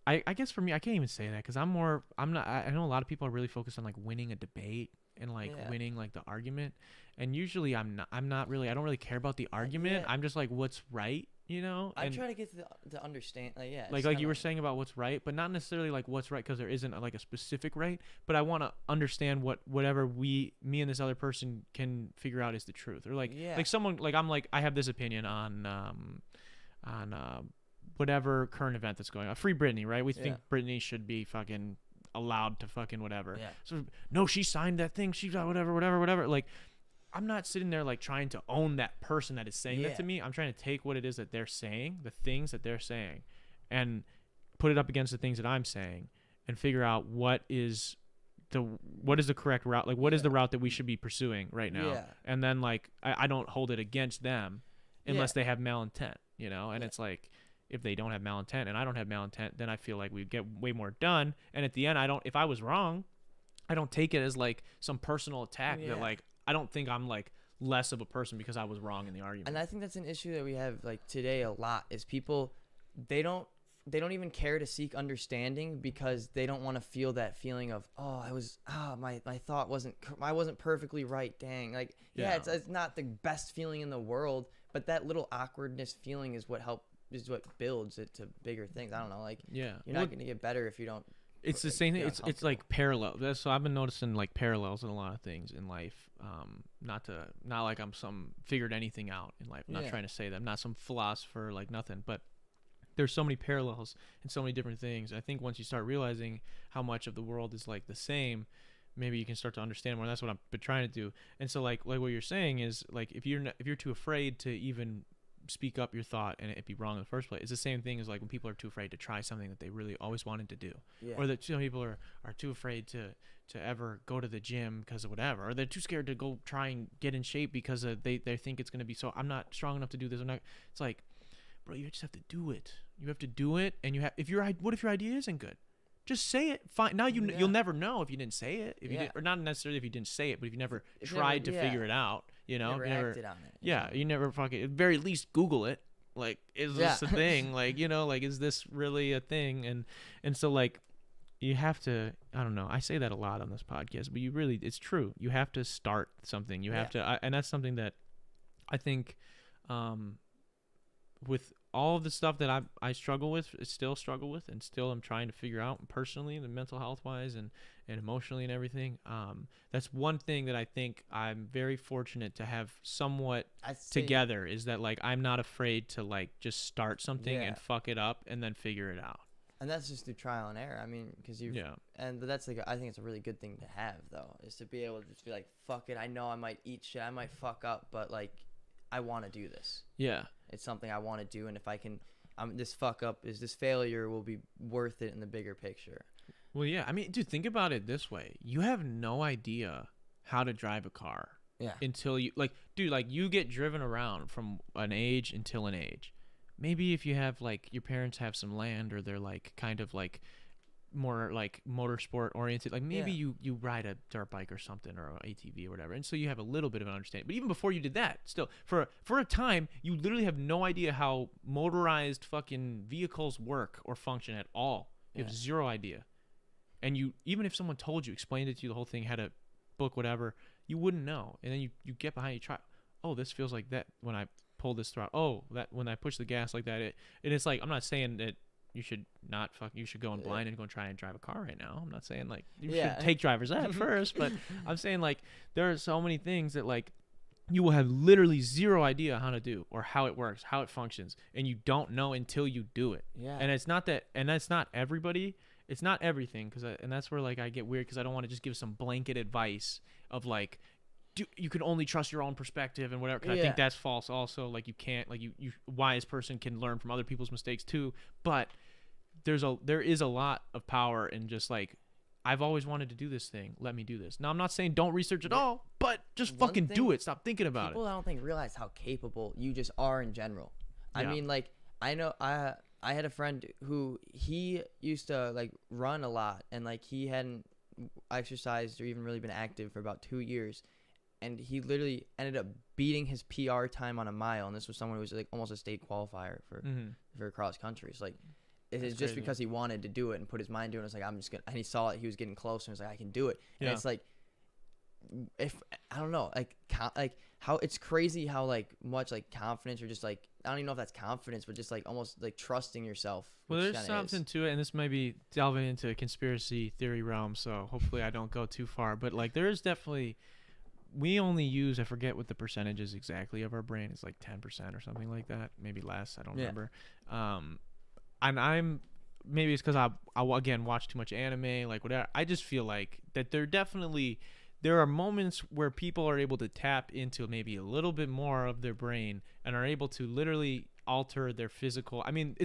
S1: I guess for me, I can't even say that because I know a lot of people are really focused on like winning a debate and like winning like the argument, and usually I don't really care about the argument. I'm just like, what's right, you know?
S3: I try to get to understand,
S1: like you were saying about what's right, but not necessarily like what's right, because there isn't like a specific right, but I want to understand whatever me and this other person can figure out is the truth, or like someone like I have this opinion on whatever current event that's going on. Free Britney, right? We think Britney should be fucking allowed to fucking whatever. Yeah. So no, she signed that thing. She got whatever. Like, I'm not sitting there like trying to own that person that is saying that to me. I'm trying to take what it is that they're saying, the things that they're saying, and put it up against the things that I'm saying, and figure out what is the correct route. Like, what is the route that we should be pursuing right now? Yeah. And then like I don't hold it against them unless they have malintent, you know. And it's like, if they don't have malintent and I don't have malintent, then I feel like we get way more done. And at the end, if I was wrong, I don't take it as like some personal attack that like, I don't think I'm like less of a person because I was wrong in the argument.
S3: And I think that's an issue that we have like today a lot, is people, they don't even care to seek understanding because they don't want to feel that feeling of, my thought I wasn't perfectly right. Dang. Like, it's not the best feeling in the world, but that little awkwardness feeling is what builds it to bigger things. I don't know. Like, you're not going to get better if you don't.
S1: It's the same thing. It's like parallel. So I've been noticing like parallels in a lot of things in life. Not like I'm figured anything out in life. I'm not trying to say that I'm not some philosopher, like nothing, but there's so many parallels and so many different things. I think once you start realizing how much of the world is like the same, maybe you can start to understand more. That's what I've been trying to do. And so like what you're saying is like, if you're too afraid to even speak up your thought and it be wrong in the first place, it's the same thing as like when people are too afraid to try something that they really always wanted to do, or that some people are too afraid to ever go to the gym because of whatever, or they're too scared to go try and get in shape because they think it's going to be, so I'm not strong enough to do this. It's like, bro, you just have to do it. You have to do it. And what if your idea isn't good? Just say it. Fine. Now you'll never know if you didn't say it. If you didn't, or not necessarily if you didn't say it, but if you never tried to figure it out, you know,
S3: never acted on it.
S1: Yeah, you never fucking, at the very least, Google it. Like, is this a thing? Like, you know, like, is this really a thing? And so like, you have to. I don't know. I say that a lot on this podcast, but it's true. You have to start something. You have to, and that's something that I think, with all of the stuff that I still struggle with, and still I'm trying to figure out personally, the mental health wise and emotionally and everything. That's one thing that I think I'm very fortunate to have somewhat together, is that like, I'm not afraid to like just start something and fuck it up and then figure it out.
S3: And that's just through trial and error. I mean, because but that's like, I think it's a really good thing to have though, is to be able to just be like, fuck it. I know I might eat shit. I might fuck up, but like, I want to do this. Yeah. It's something I want to do. And if I can this failure will be worth it in the bigger picture.
S1: Well, yeah. I mean, dude, think about it this way. You have no idea how to drive a car.
S3: Yeah.
S1: Until you like, dude, like you get driven around from an age until an age. Maybe if you have like your parents have some land or they're like kind of like more like motorsport oriented, like maybe you ride a dirt bike or something or an ATV or whatever, and so you have a little bit of an understanding. But even before you did that, still for a time you literally have no idea how motorized fucking vehicles work or function at all. You have zero idea. And you, even if someone told you, explained it to you, the whole thing, had a book, whatever, you wouldn't know. And then you get behind, you try, oh, this feels like that when I pull this throttle. Oh, that when I push the gas like that. And it's like, I'm not saying that you should you should go in blind and go and try and drive a car right now. I'm not saying like you should take driver's ed first, but I'm saying like there are so many things that like you will have literally zero idea how to do or how it works, how it functions, and you don't know until you do it.
S3: Yeah.
S1: And it's not that, and that's not everybody. It's not everything, and that's where like I get weird because I don't want to just give some blanket advice of like, you can only trust your own perspective and whatever. Cause I think that's false. Also, like you can't, like you wise person can learn from other people's mistakes too. But there is a lot of power in just like, I've always wanted to do this thing. Let me do this. Now I'm not saying don't research at all, but just fucking do it. Stop thinking about it.
S3: People I don't think realize how capable you just are in general. I mean, like I know I had a friend who he used to like run a lot and like he hadn't exercised or even really been active for about 2 years, and he literally ended up beating his PR time on a mile, and this was someone who was like almost a state qualifier for cross country. So like it's just because he wanted to do it and put his mind to it. And it's like, I'm just gonna, and he saw it, he was getting close and was like, I can do it. And it's like, if I don't know, like how it's crazy how like much like confidence or just like, I don't even know if that's confidence, but just like almost like trusting yourself.
S1: Well, there's something to it, and this might be delving into conspiracy theory realm, so hopefully I don't go too far. But like there is definitely, we only use, I forget what the percentage is exactly of our brain. It's like 10% or something like that, maybe less. I don't remember. And I'm, maybe it's because I again watch too much anime, like whatever. I just feel like that there are moments where people are able to tap into maybe a little bit more of their brain and are able to literally alter their physical. I mean,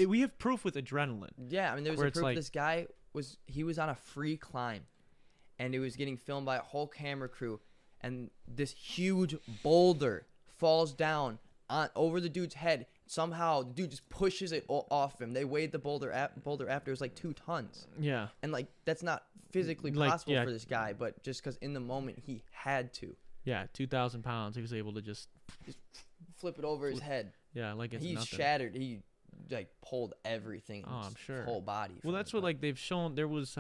S1: we have proof with adrenaline.
S3: Yeah, I mean, there was a proof this guy was on a free climb, and it was getting filmed by a whole camera crew, and this huge boulder falls down over the dude's head. Somehow, the dude just pushes it off him. They weighed the boulder after. It was like 2 tons.
S1: Yeah.
S3: And like that's not physically possible for this guy, but just because in the moment he had to.
S1: Yeah, 2,000 pounds. He was able to just
S3: flip it over his head.
S1: Yeah, like it's
S3: he's
S1: nothing.
S3: Shattered. He like pulled everything.
S1: Oh, I'm sure.
S3: His whole body.
S1: Well, that's what like they've shown. There was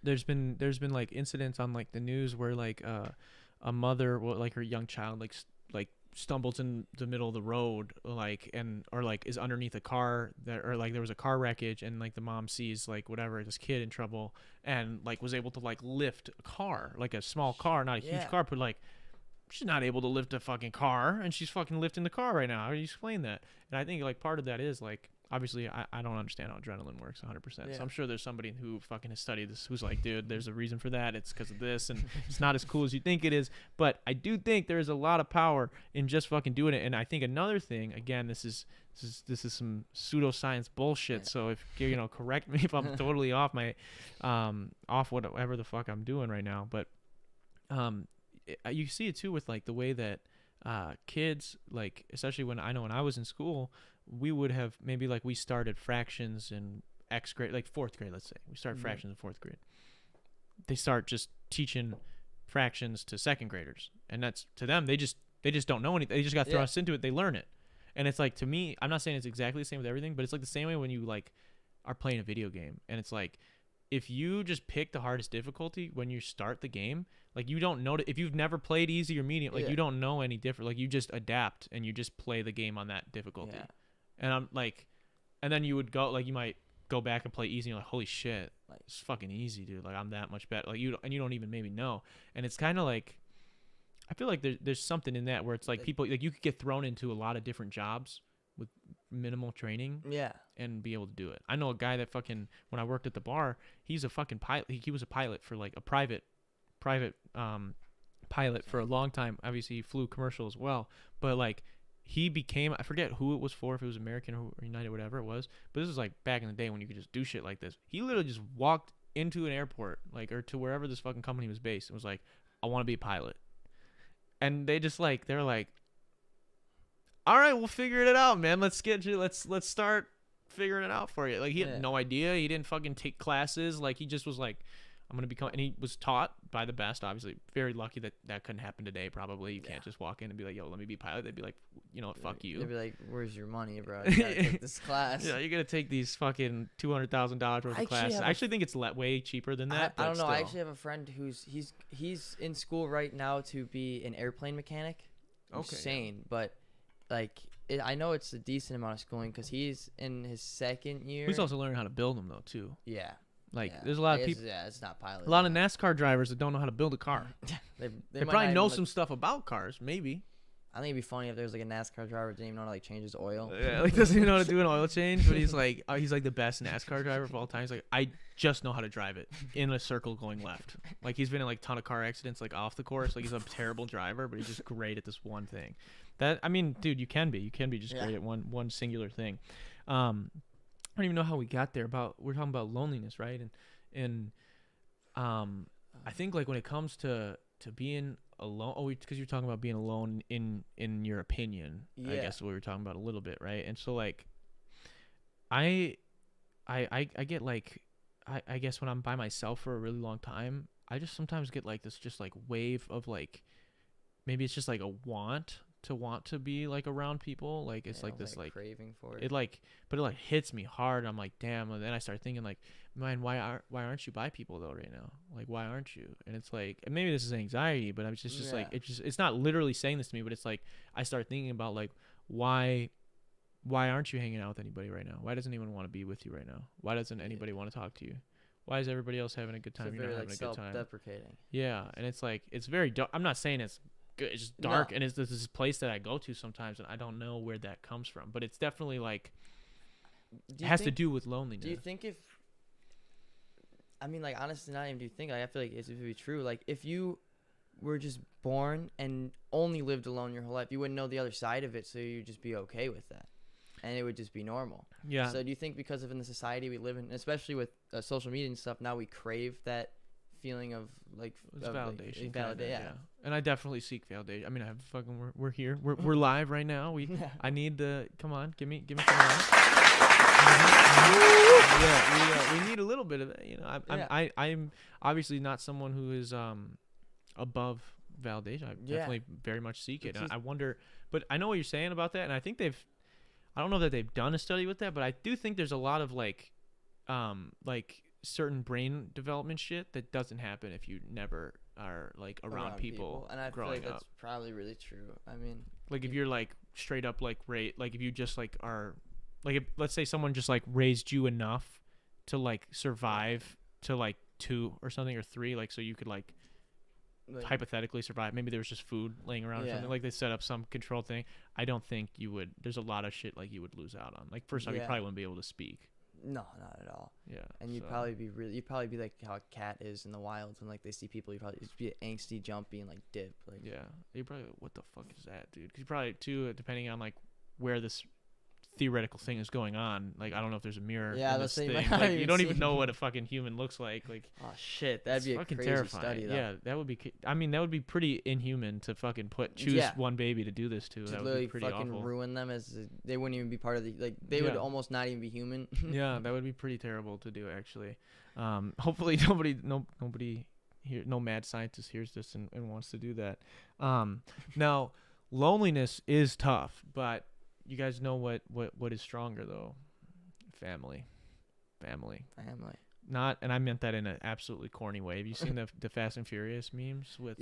S1: there's been like incidents on like the news where like a mother, like her young child, like stumbles in the middle of the road, like, and or like is underneath a car that, or like there was a car wreckage, and like the mom sees like whatever, this kid in trouble, and like was able to like lift a car, like a small car, not a huge car, but like she's not able to lift a fucking car, and she's fucking lifting the car right now. How do you explain that? And I think like part of that is like, obviously I don't understand how adrenaline works 100%. So I'm sure there's somebody who fucking has studied this who's like, dude, there's a reason for that. It's because of this, and it's not as cool as you think it is. But I do think there is a lot of power in just fucking doing it. And I think another thing, again, this is some pseudoscience bullshit. So if correct me if I'm totally off my off whatever the fuck I'm doing right now. But you see it too with like the way that kids, like especially when I was in school, we would have maybe like we started fractions in X grade, like 4th grade, let's say. We start fractions in 4th grade. They start just teaching fractions to 2nd graders. And that's, to them, they just don't know anything. They just got thrust into it. They learn it. And it's like, to me, I'm not saying it's exactly the same with everything, but it's like the same way when you like are playing a video game. And it's like, if you just pick the hardest difficulty when you start the game, like you don't know, if you've never played easy or medium, like you don't know any different. Like you just adapt and you just play the game on that difficulty. Yeah. And I'm like, and then you would go, like you might go back and play easy, and you're like, holy shit, like it's fucking easy, dude. Like I'm that much better. Like you don't even maybe know. And it's kind of like, I feel like there's something in that where it's like people, like you could get thrown into a lot of different jobs with minimal training. Yeah. And be able to do it. I know a guy that fucking, when I worked at the bar, he's a fucking pilot. He was a pilot for like a private pilot for a long time. Obviously he flew commercial as well, but like he became, I forget who it was for, if it was American or United, whatever it was, but this was like back in the day when you could just do shit like this. He literally just walked into an airport, like, or to wherever this fucking company was based, and was like, I want to be a pilot. And they just like, they're like, all right, we'll figure it out, man. Let's start figuring it out for you. Like, he had no idea. He didn't fucking take classes. Like, he just was like, I'm going to become, and he was taught by the best, obviously. Very lucky that couldn't happen today, probably. You can't just walk in and be like, yo, let me be a pilot. They'd be like, you know what, fuck you.
S3: They'd be like, where's your money, bro? You gotta take this class.
S1: Yeah, you got to take these fucking $200,000 worth of classes. I actually think it's way cheaper than that.
S3: I don't know. Still. I actually have a friend he's in school right now to be an airplane mechanic.
S1: Okay.
S3: Insane, but like I know it's a decent amount of schooling because he's in his second year.
S1: He's also learning how to build them though too.
S3: Yeah.
S1: Like there's a lot of people.
S3: Yeah, it's not pilot.
S1: A lot of NASCAR drivers that don't know how to build a car. they probably know some stuff about cars, maybe.
S3: I think it'd be funny if there was like a NASCAR driver that didn't even know how to like change his oil.
S1: Yeah, like doesn't even know how to do an oil change, but he's like the best NASCAR driver of all time. He's like, I just know how to drive it in a circle going left. Like he's been in like a ton of car accidents like off the course. Like he's a terrible driver, but he's just great at this one thing. That I mean, dude, you can be just great at one singular thing. I don't even know how we got there. We're talking about loneliness, right? And I think like when it comes to being alone, because you're talking about being alone in your opinion, I guess what we were talking about a little bit, right? And so like I get like I guess when I'm by myself for a really long time, I just sometimes get like this just like wave of like, maybe it's just like a want to be like around people. Like it's like this like
S3: craving for it.
S1: But it like hits me hard. I'm like, damn. And then I start thinking like, man, why aren't you by people though right now? Like, why aren't you? And it's like, and maybe this is anxiety, but I'm just like, it's not literally saying this to me, but it's like I start thinking about like, why aren't you hanging out with anybody right now? Why doesn't anyone want to be with you right now? Why doesn't anybody want to talk to you? Why is everybody else having a good time? You're not having a good time.
S3: Self-deprecating.
S1: Yeah, and it's like it's very dark. I'm not saying it's good. It's just dark, and it's this place that I go to sometimes, and I don't know where that comes from. But it's definitely like it has to do with loneliness.
S3: Do you think I mean, like honestly, not even do you think? Like, I feel like it would be true. Like if you were just born and only lived alone your whole life, you wouldn't know the other side of it, so you'd just be okay with that. And it would just be normal.
S1: Yeah.
S3: So do you think because of in the society we live in, especially with social media and stuff, now we crave that feeling of like
S1: validation?
S3: Yeah.
S1: And I definitely seek validation. I mean, we're here. We're live right now. I need the come on, give me some love. We need a little bit of that. You know, I'm obviously not someone who is above validation. I definitely very much seek it. And I wonder, but I know what you're saying about that, and I think I don't know that they've done a study with that, but I do think there's a lot of like certain brain development shit that doesn't happen if you never are like around people.
S3: And I feel like that's probably really true. I mean,
S1: like if you're like straight up like like if you just like are like if, let's say someone just like raised you enough to like survive to like 2 or something or 3, like so you could like hypothetically survive. Maybe there was just food laying around or something, like they set up some control thing. I don't think you would. There's a lot of shit like you would lose out on. Like first off, you probably wouldn't be able to speak.
S3: No, not at all.
S1: Yeah.
S3: And you'd probably be like how a cat is in the wild when like they see people. You probably just be angsty, jumpy, and like dip. Like
S1: you probably what the fuck is that, dude? Because you probably too depending on like where this theoretical thing is going on. Like I don't know if there's a mirror.
S3: Yeah,
S1: in this thing. Like, you don't even know what a fucking human looks like. Like
S3: oh shit, that'd be a
S1: fucking
S3: crazy
S1: terrifying.
S3: study. Though.
S1: Yeah, that would be. I mean, that would be pretty inhuman to fucking choose one baby to do this to. That would be pretty
S3: fucking
S1: awful.
S3: Ruin them they wouldn't even be part of the like. They would almost not even be human.
S1: Yeah, that would be pretty terrible to do actually. Hopefully nobody here, no mad scientist hears this and wants to do that. Now, loneliness is tough, but you guys know what is stronger though? Family. Not, and I meant that in an absolutely corny way. Have you seen the Fast and Furious memes with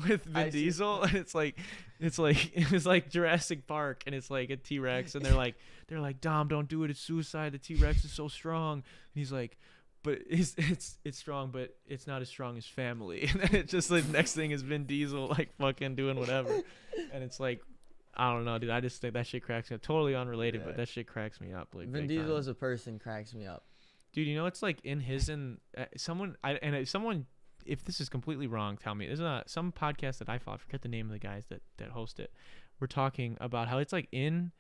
S1: with Vin Diesel? And it's like Jurassic Park, and it's like a T-Rex, and they're like, Dom, don't do it. It's suicide. The T-Rex is so strong. And he's like, but it's strong, but it's not as strong as family. And then it's just the next thing is Vin Diesel like fucking doing whatever, and it's like. I don't know, dude. I just think that shit cracks me up. Totally unrelated, but that shit cracks me up. Like
S3: Vin Diesel as a person cracks me up.
S1: Dude, you know it's like in his and someone. If this is completely wrong, tell me. There's some podcast that I follow. I forget the name of the guys that host it, were talking about how it's like in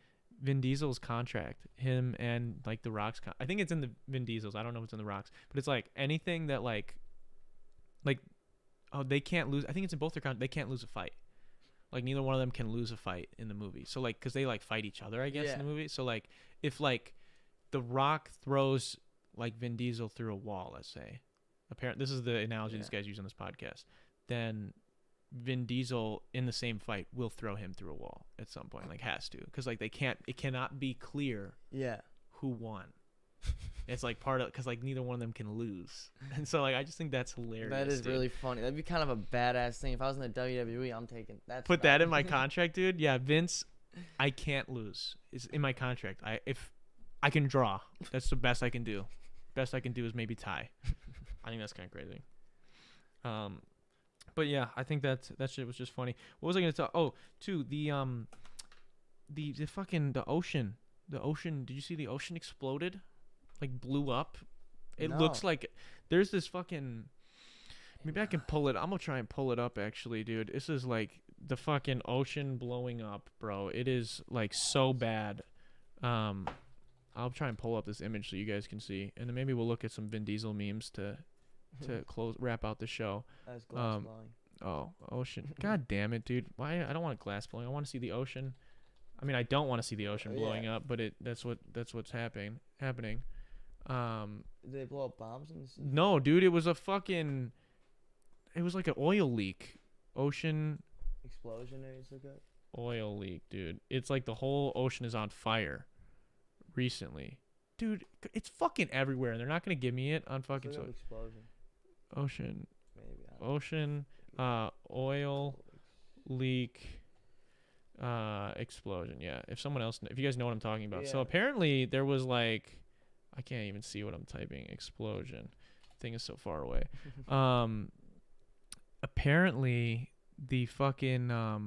S1: Vin Diesel's contract, him and like the Rock's. I think it's in the Vin Diesel's. I don't know if it's in the Rock's, but it's like anything that like oh, they can't lose. I think it's in both their contracts. They can't lose a fight. Like neither one of them can lose a fight in the movie. So like, cause they like fight each other, I guess, in the movie. So like, if like the Rock throws like Vin Diesel through a wall, let's say, apparently this is the analogy this guy's using on this podcast, then Vin Diesel in the same fight will throw him through a wall at some point, like has to, because like it cannot be clear who won. It's like part of, because like neither one of them can lose, and so like I just think that's hilarious.
S3: That is really funny. That'd be kind of a badass thing. If I was in the WWE, I'm taking that.
S1: Put that in my contract, dude. Yeah, Vince, I can't lose. It's in my contract. If I can draw, that's the best I can do. Best I can do is maybe tie. I think that's kind of crazy. But yeah, I think that shit was just funny. What was I gonna talk? Oh, too, the fucking the ocean. The ocean. Did you see the ocean exploded? Like blew up. It looks like there's this fucking. Maybe I can pull it. I'm gonna try and pull it up actually, dude. This is like the fucking ocean blowing up, bro. It is like so bad. I'll try and pull up this image so you guys can see, and then maybe we'll look at some Vin Diesel memes to wrap out the show.
S3: That's glass blowing.
S1: Oh, ocean. God damn it, dude. Why? I don't want glass blowing. I want to see the ocean. I mean, I don't want to see the ocean blowing up, but that's what's happening.
S3: Did they blow up bombs in the sea?
S1: No, dude, it was like an oil leak. Ocean
S3: explosion or something?
S1: Oil leak, dude. It's like the whole ocean is on fire recently. Dude, it's fucking everywhere, and they're not going to give me it on fucking
S3: explosion.
S1: Ocean.
S3: Maybe.
S1: Ocean oil leak explosion. Yeah. If you guys know what I'm talking about. So apparently there was like, I can't even see what I'm typing. Explosion. Thing is so far away. Apparently the fucking I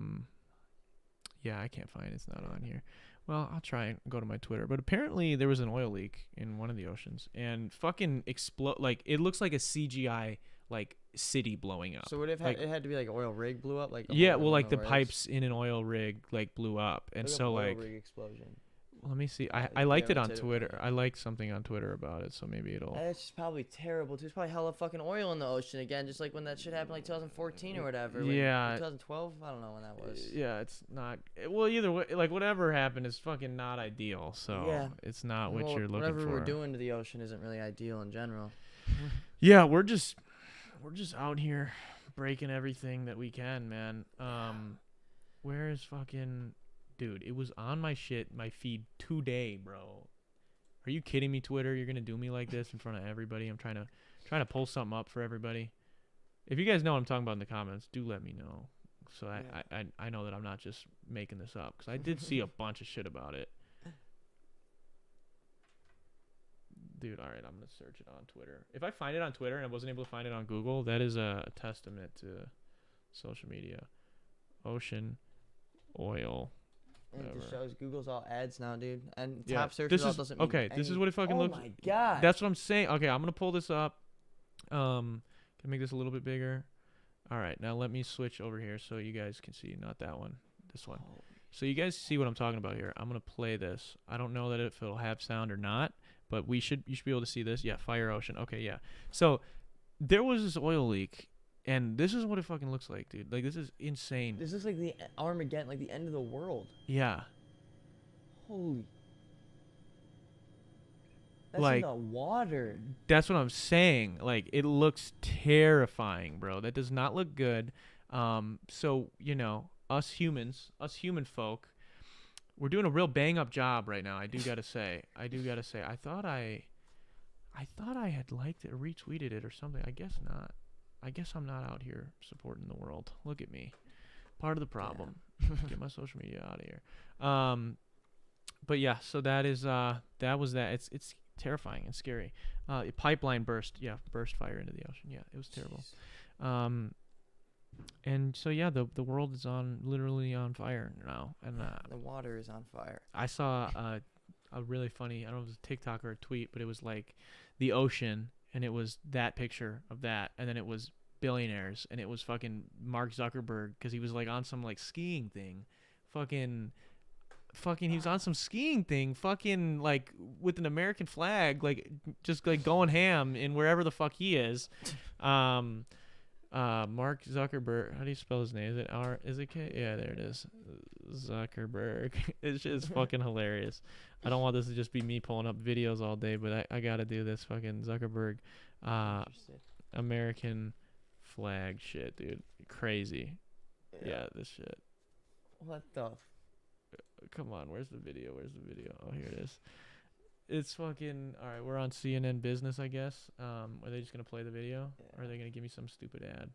S1: can't find it. It's not on here. Well, I'll try and go to my Twitter. But apparently there was an oil leak in one of the oceans and fucking explode. Like it looks like a CGI like city blowing up.
S3: So it had to be like an oil rig blew up, like
S1: like the pipes in an oil rig like blew up, and so like
S3: oil rig explosion.
S1: Let me see. I liked it on Twitter. I liked something on Twitter about it, so maybe it'll.
S3: That's just probably terrible too. There's probably hella fucking oil in the ocean again, just like when that shit happened, like 2014 or whatever. 2012. I don't know when that was.
S1: Yeah, it's not. Well, either way, like whatever happened is fucking not ideal. So it's not what you're looking for.
S3: Whatever we're doing to the ocean isn't really ideal in general.
S1: Yeah, we're just out here breaking everything that we can, man. Where is fucking. Dude, it was on my feed today, bro. Are you kidding me, Twitter? You're gonna do me like this in front of everybody? I'm trying to pull something up for everybody. If you guys know what I'm talking about in the comments, do let me know. So I know that I'm not just making this up, because I did see a bunch of shit about it. Dude, all right, I'm gonna search it on Twitter. If I find it on Twitter and I wasn't able to find it on Google, that is a testament to social media. Ocean, oil.
S3: And it just shows Google's all ads now, dude. And top search result doesn't mean
S1: okay, this is what it fucking looks.
S3: Oh my god.
S1: That's what I'm saying. Okay, I'm gonna pull this up. Can make this a little bit bigger. All right, now let me switch over here so you guys can see. Not that one, this one. So you guys see what I'm talking about here. I'm gonna play this. I don't know that if it'll have sound or not, but you should be able to see this. Yeah, Fire Ocean. Okay, yeah. So there was this oil leak. And this is what it fucking looks like, dude. Like, this is insane.
S3: This is like the Armageddon, like the end of the world.
S1: Yeah.
S3: Holy. That's
S1: like,
S3: in the water.
S1: That's what I'm saying. Like, it looks terrifying, bro. That does not look good. So, us human folk, we're doing a real bang-up job right now. I do gotta say. I thought I had liked it or retweeted it or something. I guess not. I guess I'm not out here supporting the world. Look at me. Part of the problem. Get my social media out of here. But yeah, so that was that. It's terrifying and scary. A pipeline burst fire into the ocean. Yeah, it was terrible. And so yeah, the world is literally on fire now, and
S3: the water is on fire.
S1: I saw a really funny, I don't know if it was a TikTok or a tweet, but it was like the ocean. And it was that picture of that, and then it was billionaires, and it was fucking Mark Zuckerberg, because he was like on some like skiing thing, fucking he was on some skiing thing, fucking like with an American flag, like just like going ham in wherever the fuck he is. Mark Zuckerberg, how do you spell his name? Is it R, is it K? Yeah, there it is. Zuckerberg. It's just fucking hilarious. I don't want this to just be me pulling up videos all day, but I gotta do this fucking Zuckerberg American flag shit, dude. Crazy. Yeah, this shit.
S3: What the
S1: Come on, where's the video? Oh, here it is. It's fucking all right. We're on CNN Business, I guess. Are they just gonna play the video, or are they gonna give me some stupid ad?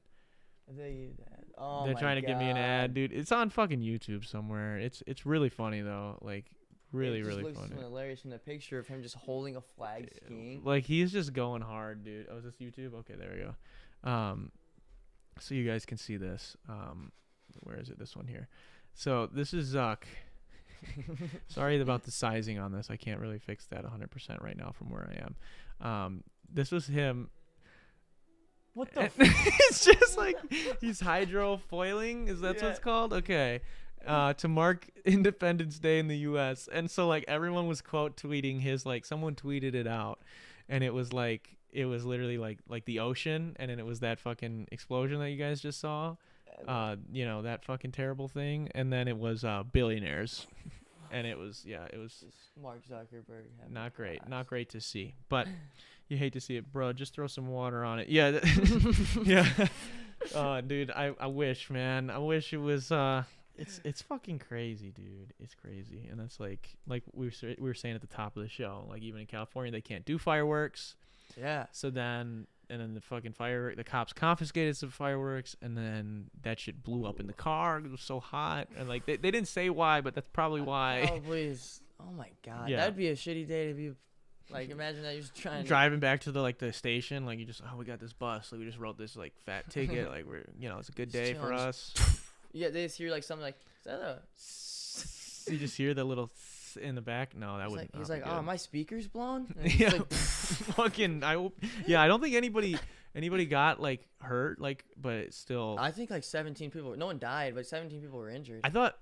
S3: Oh,
S1: they're trying to give me an ad, dude. It's on fucking YouTube somewhere. It's really funny though. Like really funny.
S3: Hilarious from the picture of him just holding a flag skiing.
S1: Like he's just going hard, dude. Oh, is this YouTube? Okay, there we go. So you guys can see this. Where is it? This one here. So this is Zuck. Sorry about the sizing on this. I can't really fix that 100% right now from where I am. This was him.
S3: What the?
S1: It's just like he's hydrofoiling. Is that what it's called? Okay. To mark Independence Day in the U.S. And so like everyone was quote tweeting his, like someone tweeted it out, and it was literally like the ocean, and then it was that fucking explosion that you guys just saw. That fucking terrible thing, and then it was billionaires, and it was
S3: Mark Zuckerberg.
S1: Not great to see, but you hate to see it, bro. Just throw some water on it. Yeah. Yeah. Dude, I wish, man. I wish it was it's fucking crazy, dude. It's crazy. And that's like we were saying at the top of the show, like even in California they can't do fireworks.
S3: Yeah.
S1: So then the fucking the cops confiscated some fireworks, and then that shit blew up in the car. It was so hot, and like they didn't say why, but that's probably why.
S3: Probably is. Oh my god, that'd be a shitty day to be. Like imagine that you're just driving
S1: back to the station, like you just we got this bus, like we just wrote this like fat ticket, like we're it's a good day for us.
S3: Yeah, they just hear like something like is that a?
S1: You just hear the little in the back. No, that wouldn't.
S3: He's like, oh, my speaker's blown.
S1: Yeah, like, fucking. I don't think anybody got like hurt, like, but it's still.
S3: I think like 17 people. No one died, but 17 people were injured.
S1: I thought.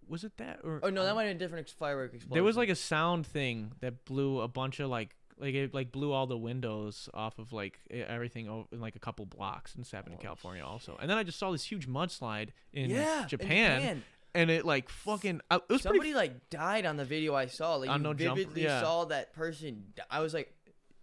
S1: Was it that? Or
S3: oh no, that might have been a different firework explosion.
S1: There was like a sound thing that blew a bunch of like it blew all the windows off of like everything in like a couple blocks, and this happened in California also. And then I just saw this huge mudslide in Japan. And it like fucking. It was
S3: somebody like died on the video I saw. Like
S1: on
S3: you vividly saw that person. I was like,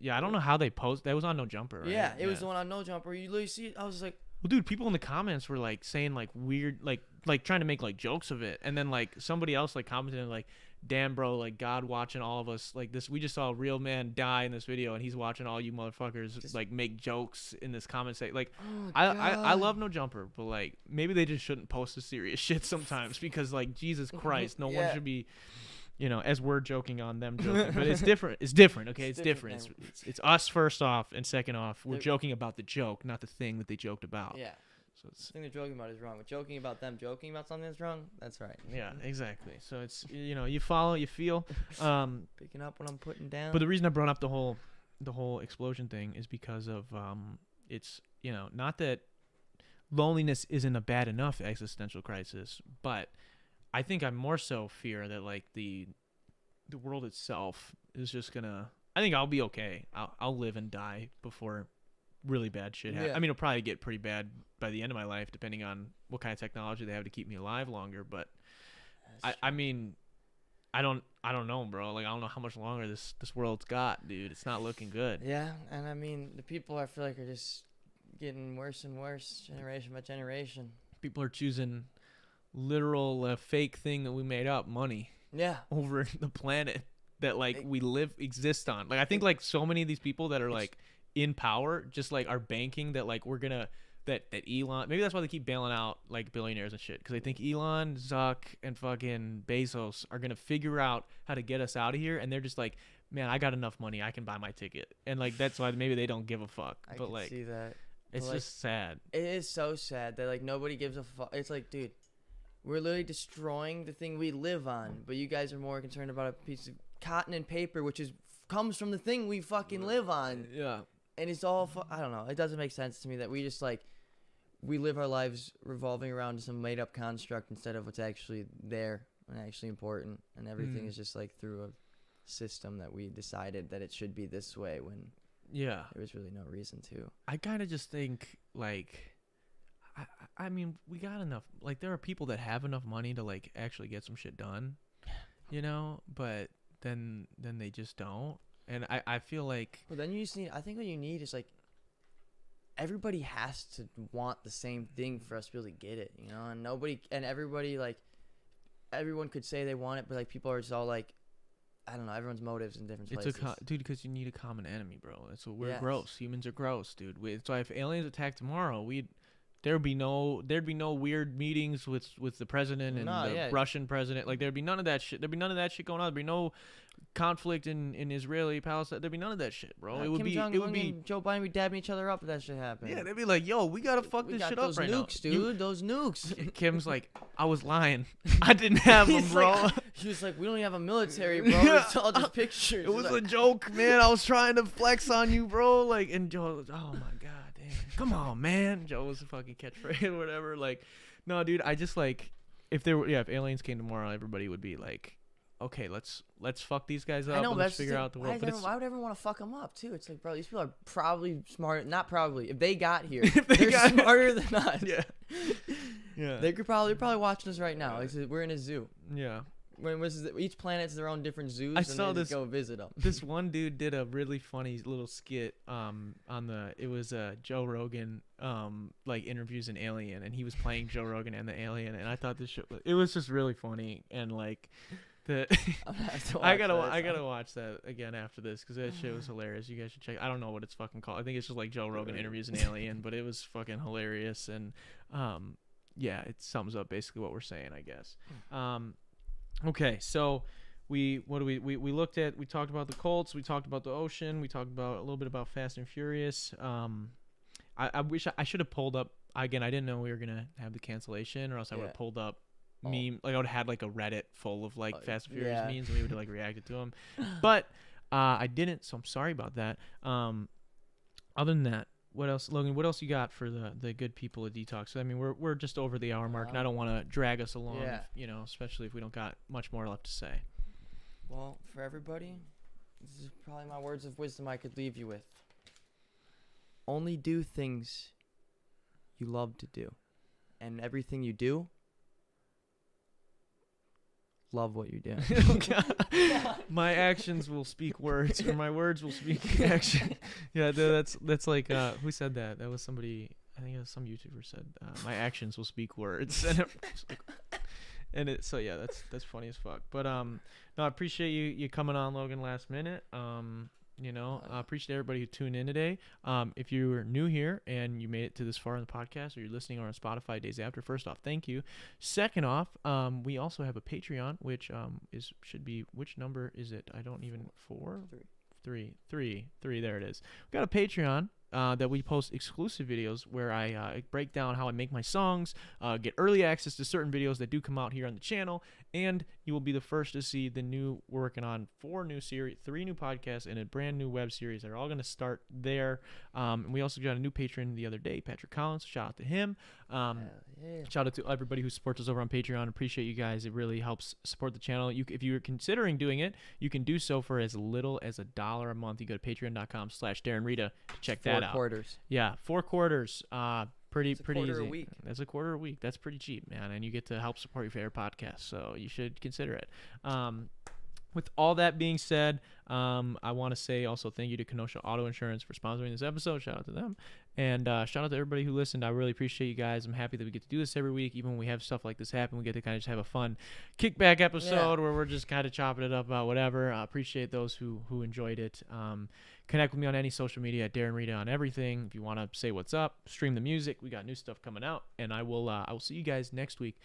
S1: yeah, I don't know how they posted. That was on No Jumper, right?
S3: Yeah, it was the one on No Jumper. You literally see it. I was just like,
S1: well, dude, people in the comments were like saying like weird, like trying to make like jokes of it, and then like somebody else like commented like, damn, bro, like God watching all of us like this. We just saw a real man die in this video, and he's watching all you motherfuckers just like make jokes in this comment section. Like, I love No Jumper, but like maybe they just shouldn't post the serious shit sometimes, because like Jesus Christ, no one should be, as we're joking on them joking. But it's different. It's different. Okay, it's different. It's us first off, and second off, we're joking about the joke, not the thing that they joked about.
S3: Yeah. So the thing they're joking about is wrong, but joking about them joking about something that's wrong, that's right.
S1: Yeah, exactly. So it's you follow, you feel.
S3: Picking up what I'm putting down.
S1: But the reason I brought up the whole explosion thing is because of it's not that loneliness isn't a bad enough existential crisis, but I think I more so fear that like the world itself is just gonna. I think I'll be okay. I'll live and die before really bad shit happens. I mean, it'll probably get pretty bad by the end of my life, depending on what kind of technology they have to keep me alive longer. But I mean, I don't know, bro. Like I don't know how much longer this world's got, dude. It's not looking good.
S3: Yeah, and I mean, the people I feel like are just getting worse and worse, generation by generation.
S1: People are choosing literal fake thing that we made up, money.
S3: Yeah. Over
S1: the planet that like we exist on. Like I think like so many of these people that are like in power just like are banking that like we're gonna that Elon, maybe that's why they keep bailing out like billionaires and shit, because they think Elon, Zuck, and fucking Bezos are gonna figure out how to get us out of here, and they're just like, man, I got enough money, I can buy my ticket, and like that's why maybe they don't give a fuck.
S3: I
S1: but
S3: can
S1: like
S3: see that.
S1: it's just sad.
S3: It is so sad that like nobody gives a fuck. It's like, dude, we're literally destroying the thing we live on, but you guys are more concerned about a piece of cotton and paper, which comes from the thing we fucking live on.
S1: Yeah.
S3: And it's all I don't know. It doesn't make sense to me that we just like we live our lives revolving around some made up construct instead of what's actually there and actually important, and everything is just like through a system that we decided that it should be this way when
S1: Yeah.
S3: there was really no reason to.
S1: I kind of just think like, I mean, we got enough. Like, there are people that have enough money to like actually get some shit done, you know. But then they just don't. And I feel like.
S3: Well, then you just need. I think what you need is like. Everybody has to want the same thing for us to be able to get it, you know. And everybody like. Everyone could say they want it, but like people are just all like. I don't know. Everyone's motives in different places.
S1: Dude, because you need a common enemy, bro. That's what we're
S3: Yes.
S1: gross. Humans are gross, dude. So if aliens attack tomorrow, there'd be no weird meetings with the president and the Russian president. Like, there'd be none of that shit. There'd be none of that shit going on. There'd be no conflict in Israeli Palestine. There'd be none of that shit, bro. It would be
S3: and Joe Biden be dabbing each other up if that shit happened.
S1: Yeah, they'd be like, yo, we gotta fuck this shit up right now.
S3: Those nukes, dude. Those nukes.
S1: Kim's like, I was lying. I didn't have them, bro.
S3: He was like, we don't even have a military, bro. It's all just pictures.
S1: It was a joke, man. I was trying to flex on you, bro. Like, and Joe was, oh my god. Come on, man. Joe was a fucking catchphrase or whatever. Like, no, dude. I just like if aliens came tomorrow, everybody would be like, okay, let's fuck these guys up.
S3: I know,
S1: and let's figure out the world.
S3: Why would everyone want to fuck them up too? It's like, bro, these people are probably smart. Not probably. If they got here, they're smarter than us.
S1: Yeah. Yeah.
S3: They're probably watching us right now. Like, we're in a zoo.
S1: Yeah.
S3: Each planet's their own different zoos.
S1: I saw this.
S3: Go visit them.
S1: This one dude did a really funny little skit. It was Joe Rogan like interviews an alien, and he was playing Joe Rogan and the alien, and I thought it was just really funny, and like I gotta watch that again after this because that shit was hilarious. You guys should check. I don't know what it's fucking called. I think it's just like Joe Rogan interviews an alien, but it was fucking hilarious, and yeah, it sums up basically what we're saying, I guess. Okay, so we talked about the Colts, we talked about the ocean, we talked about a little bit about Fast and Furious. I wish I should have pulled up again. I didn't know we were gonna have the cancellation, or else I would have pulled up meme. Like, I would have had like a Reddit full of like Fast and Furious memes, and we would have like reacted to them. But I didn't, so I'm sorry about that. Other than that, what else, Logan? What else you got for the good people of Detox? So, I mean, we're just over the hour mark, and I don't want to drag us along. You know, especially if we don't got much more left to say.
S3: Well, for everybody, this is probably my words of wisdom I could leave you with. Only do things you love to do, and everything you do, love what you're doing.
S1: My actions will speak words, or my words will speak action. Yeah, that's like who said that? That was somebody. I think it was some YouTuber said, "My actions will speak words." So yeah, that's funny as fuck. But no, I appreciate you coming on, Logan, last minute. You know, I appreciate everybody who tuned in today. If you were new here and you made it to this far in the podcast, or you're listening on Spotify days after, first off, thank you. Second off, we also have a Patreon, which should be, which number is it? I don't even, three. There it is. We got a Patreon. That we post exclusive videos where I break down how I make my songs, get early access to certain videos that do come out here on the channel, and you will be the first to see we're working on 3 new podcasts, and a brand new web series that are all going to start there. And we also got a new patron the other day, Patrick Collins. Shout out to him. Shout out to everybody who supports us over on Patreon. Appreciate you guys. It really helps support the channel. If you're considering doing it, you can do so for as little as $1 a month. You go to patreon.com/DarrenRita to check that out.
S3: 4 quarters.
S1: Yeah, 4 quarters. Pretty
S3: quarter
S1: easy.
S3: a week.
S1: That's a quarter a week. That's pretty cheap, man. And you get to help support your favorite podcast, so you should consider it. With all that being said, I want to say also thank you to Kenosha Auto Insurance for sponsoring this episode. Shout out to them. And shout out to everybody who listened. I really appreciate you guys. I'm happy that we get to do this every week. Even when we have stuff like this happen, we get to kind of just have a fun kickback episode where we're just kind of chopping it up about whatever. I appreciate those who enjoyed it. Connect with me on any social media at Darren Rita on everything. If you want to say what's up, stream the music. We got new stuff coming out. And I will see you guys next week.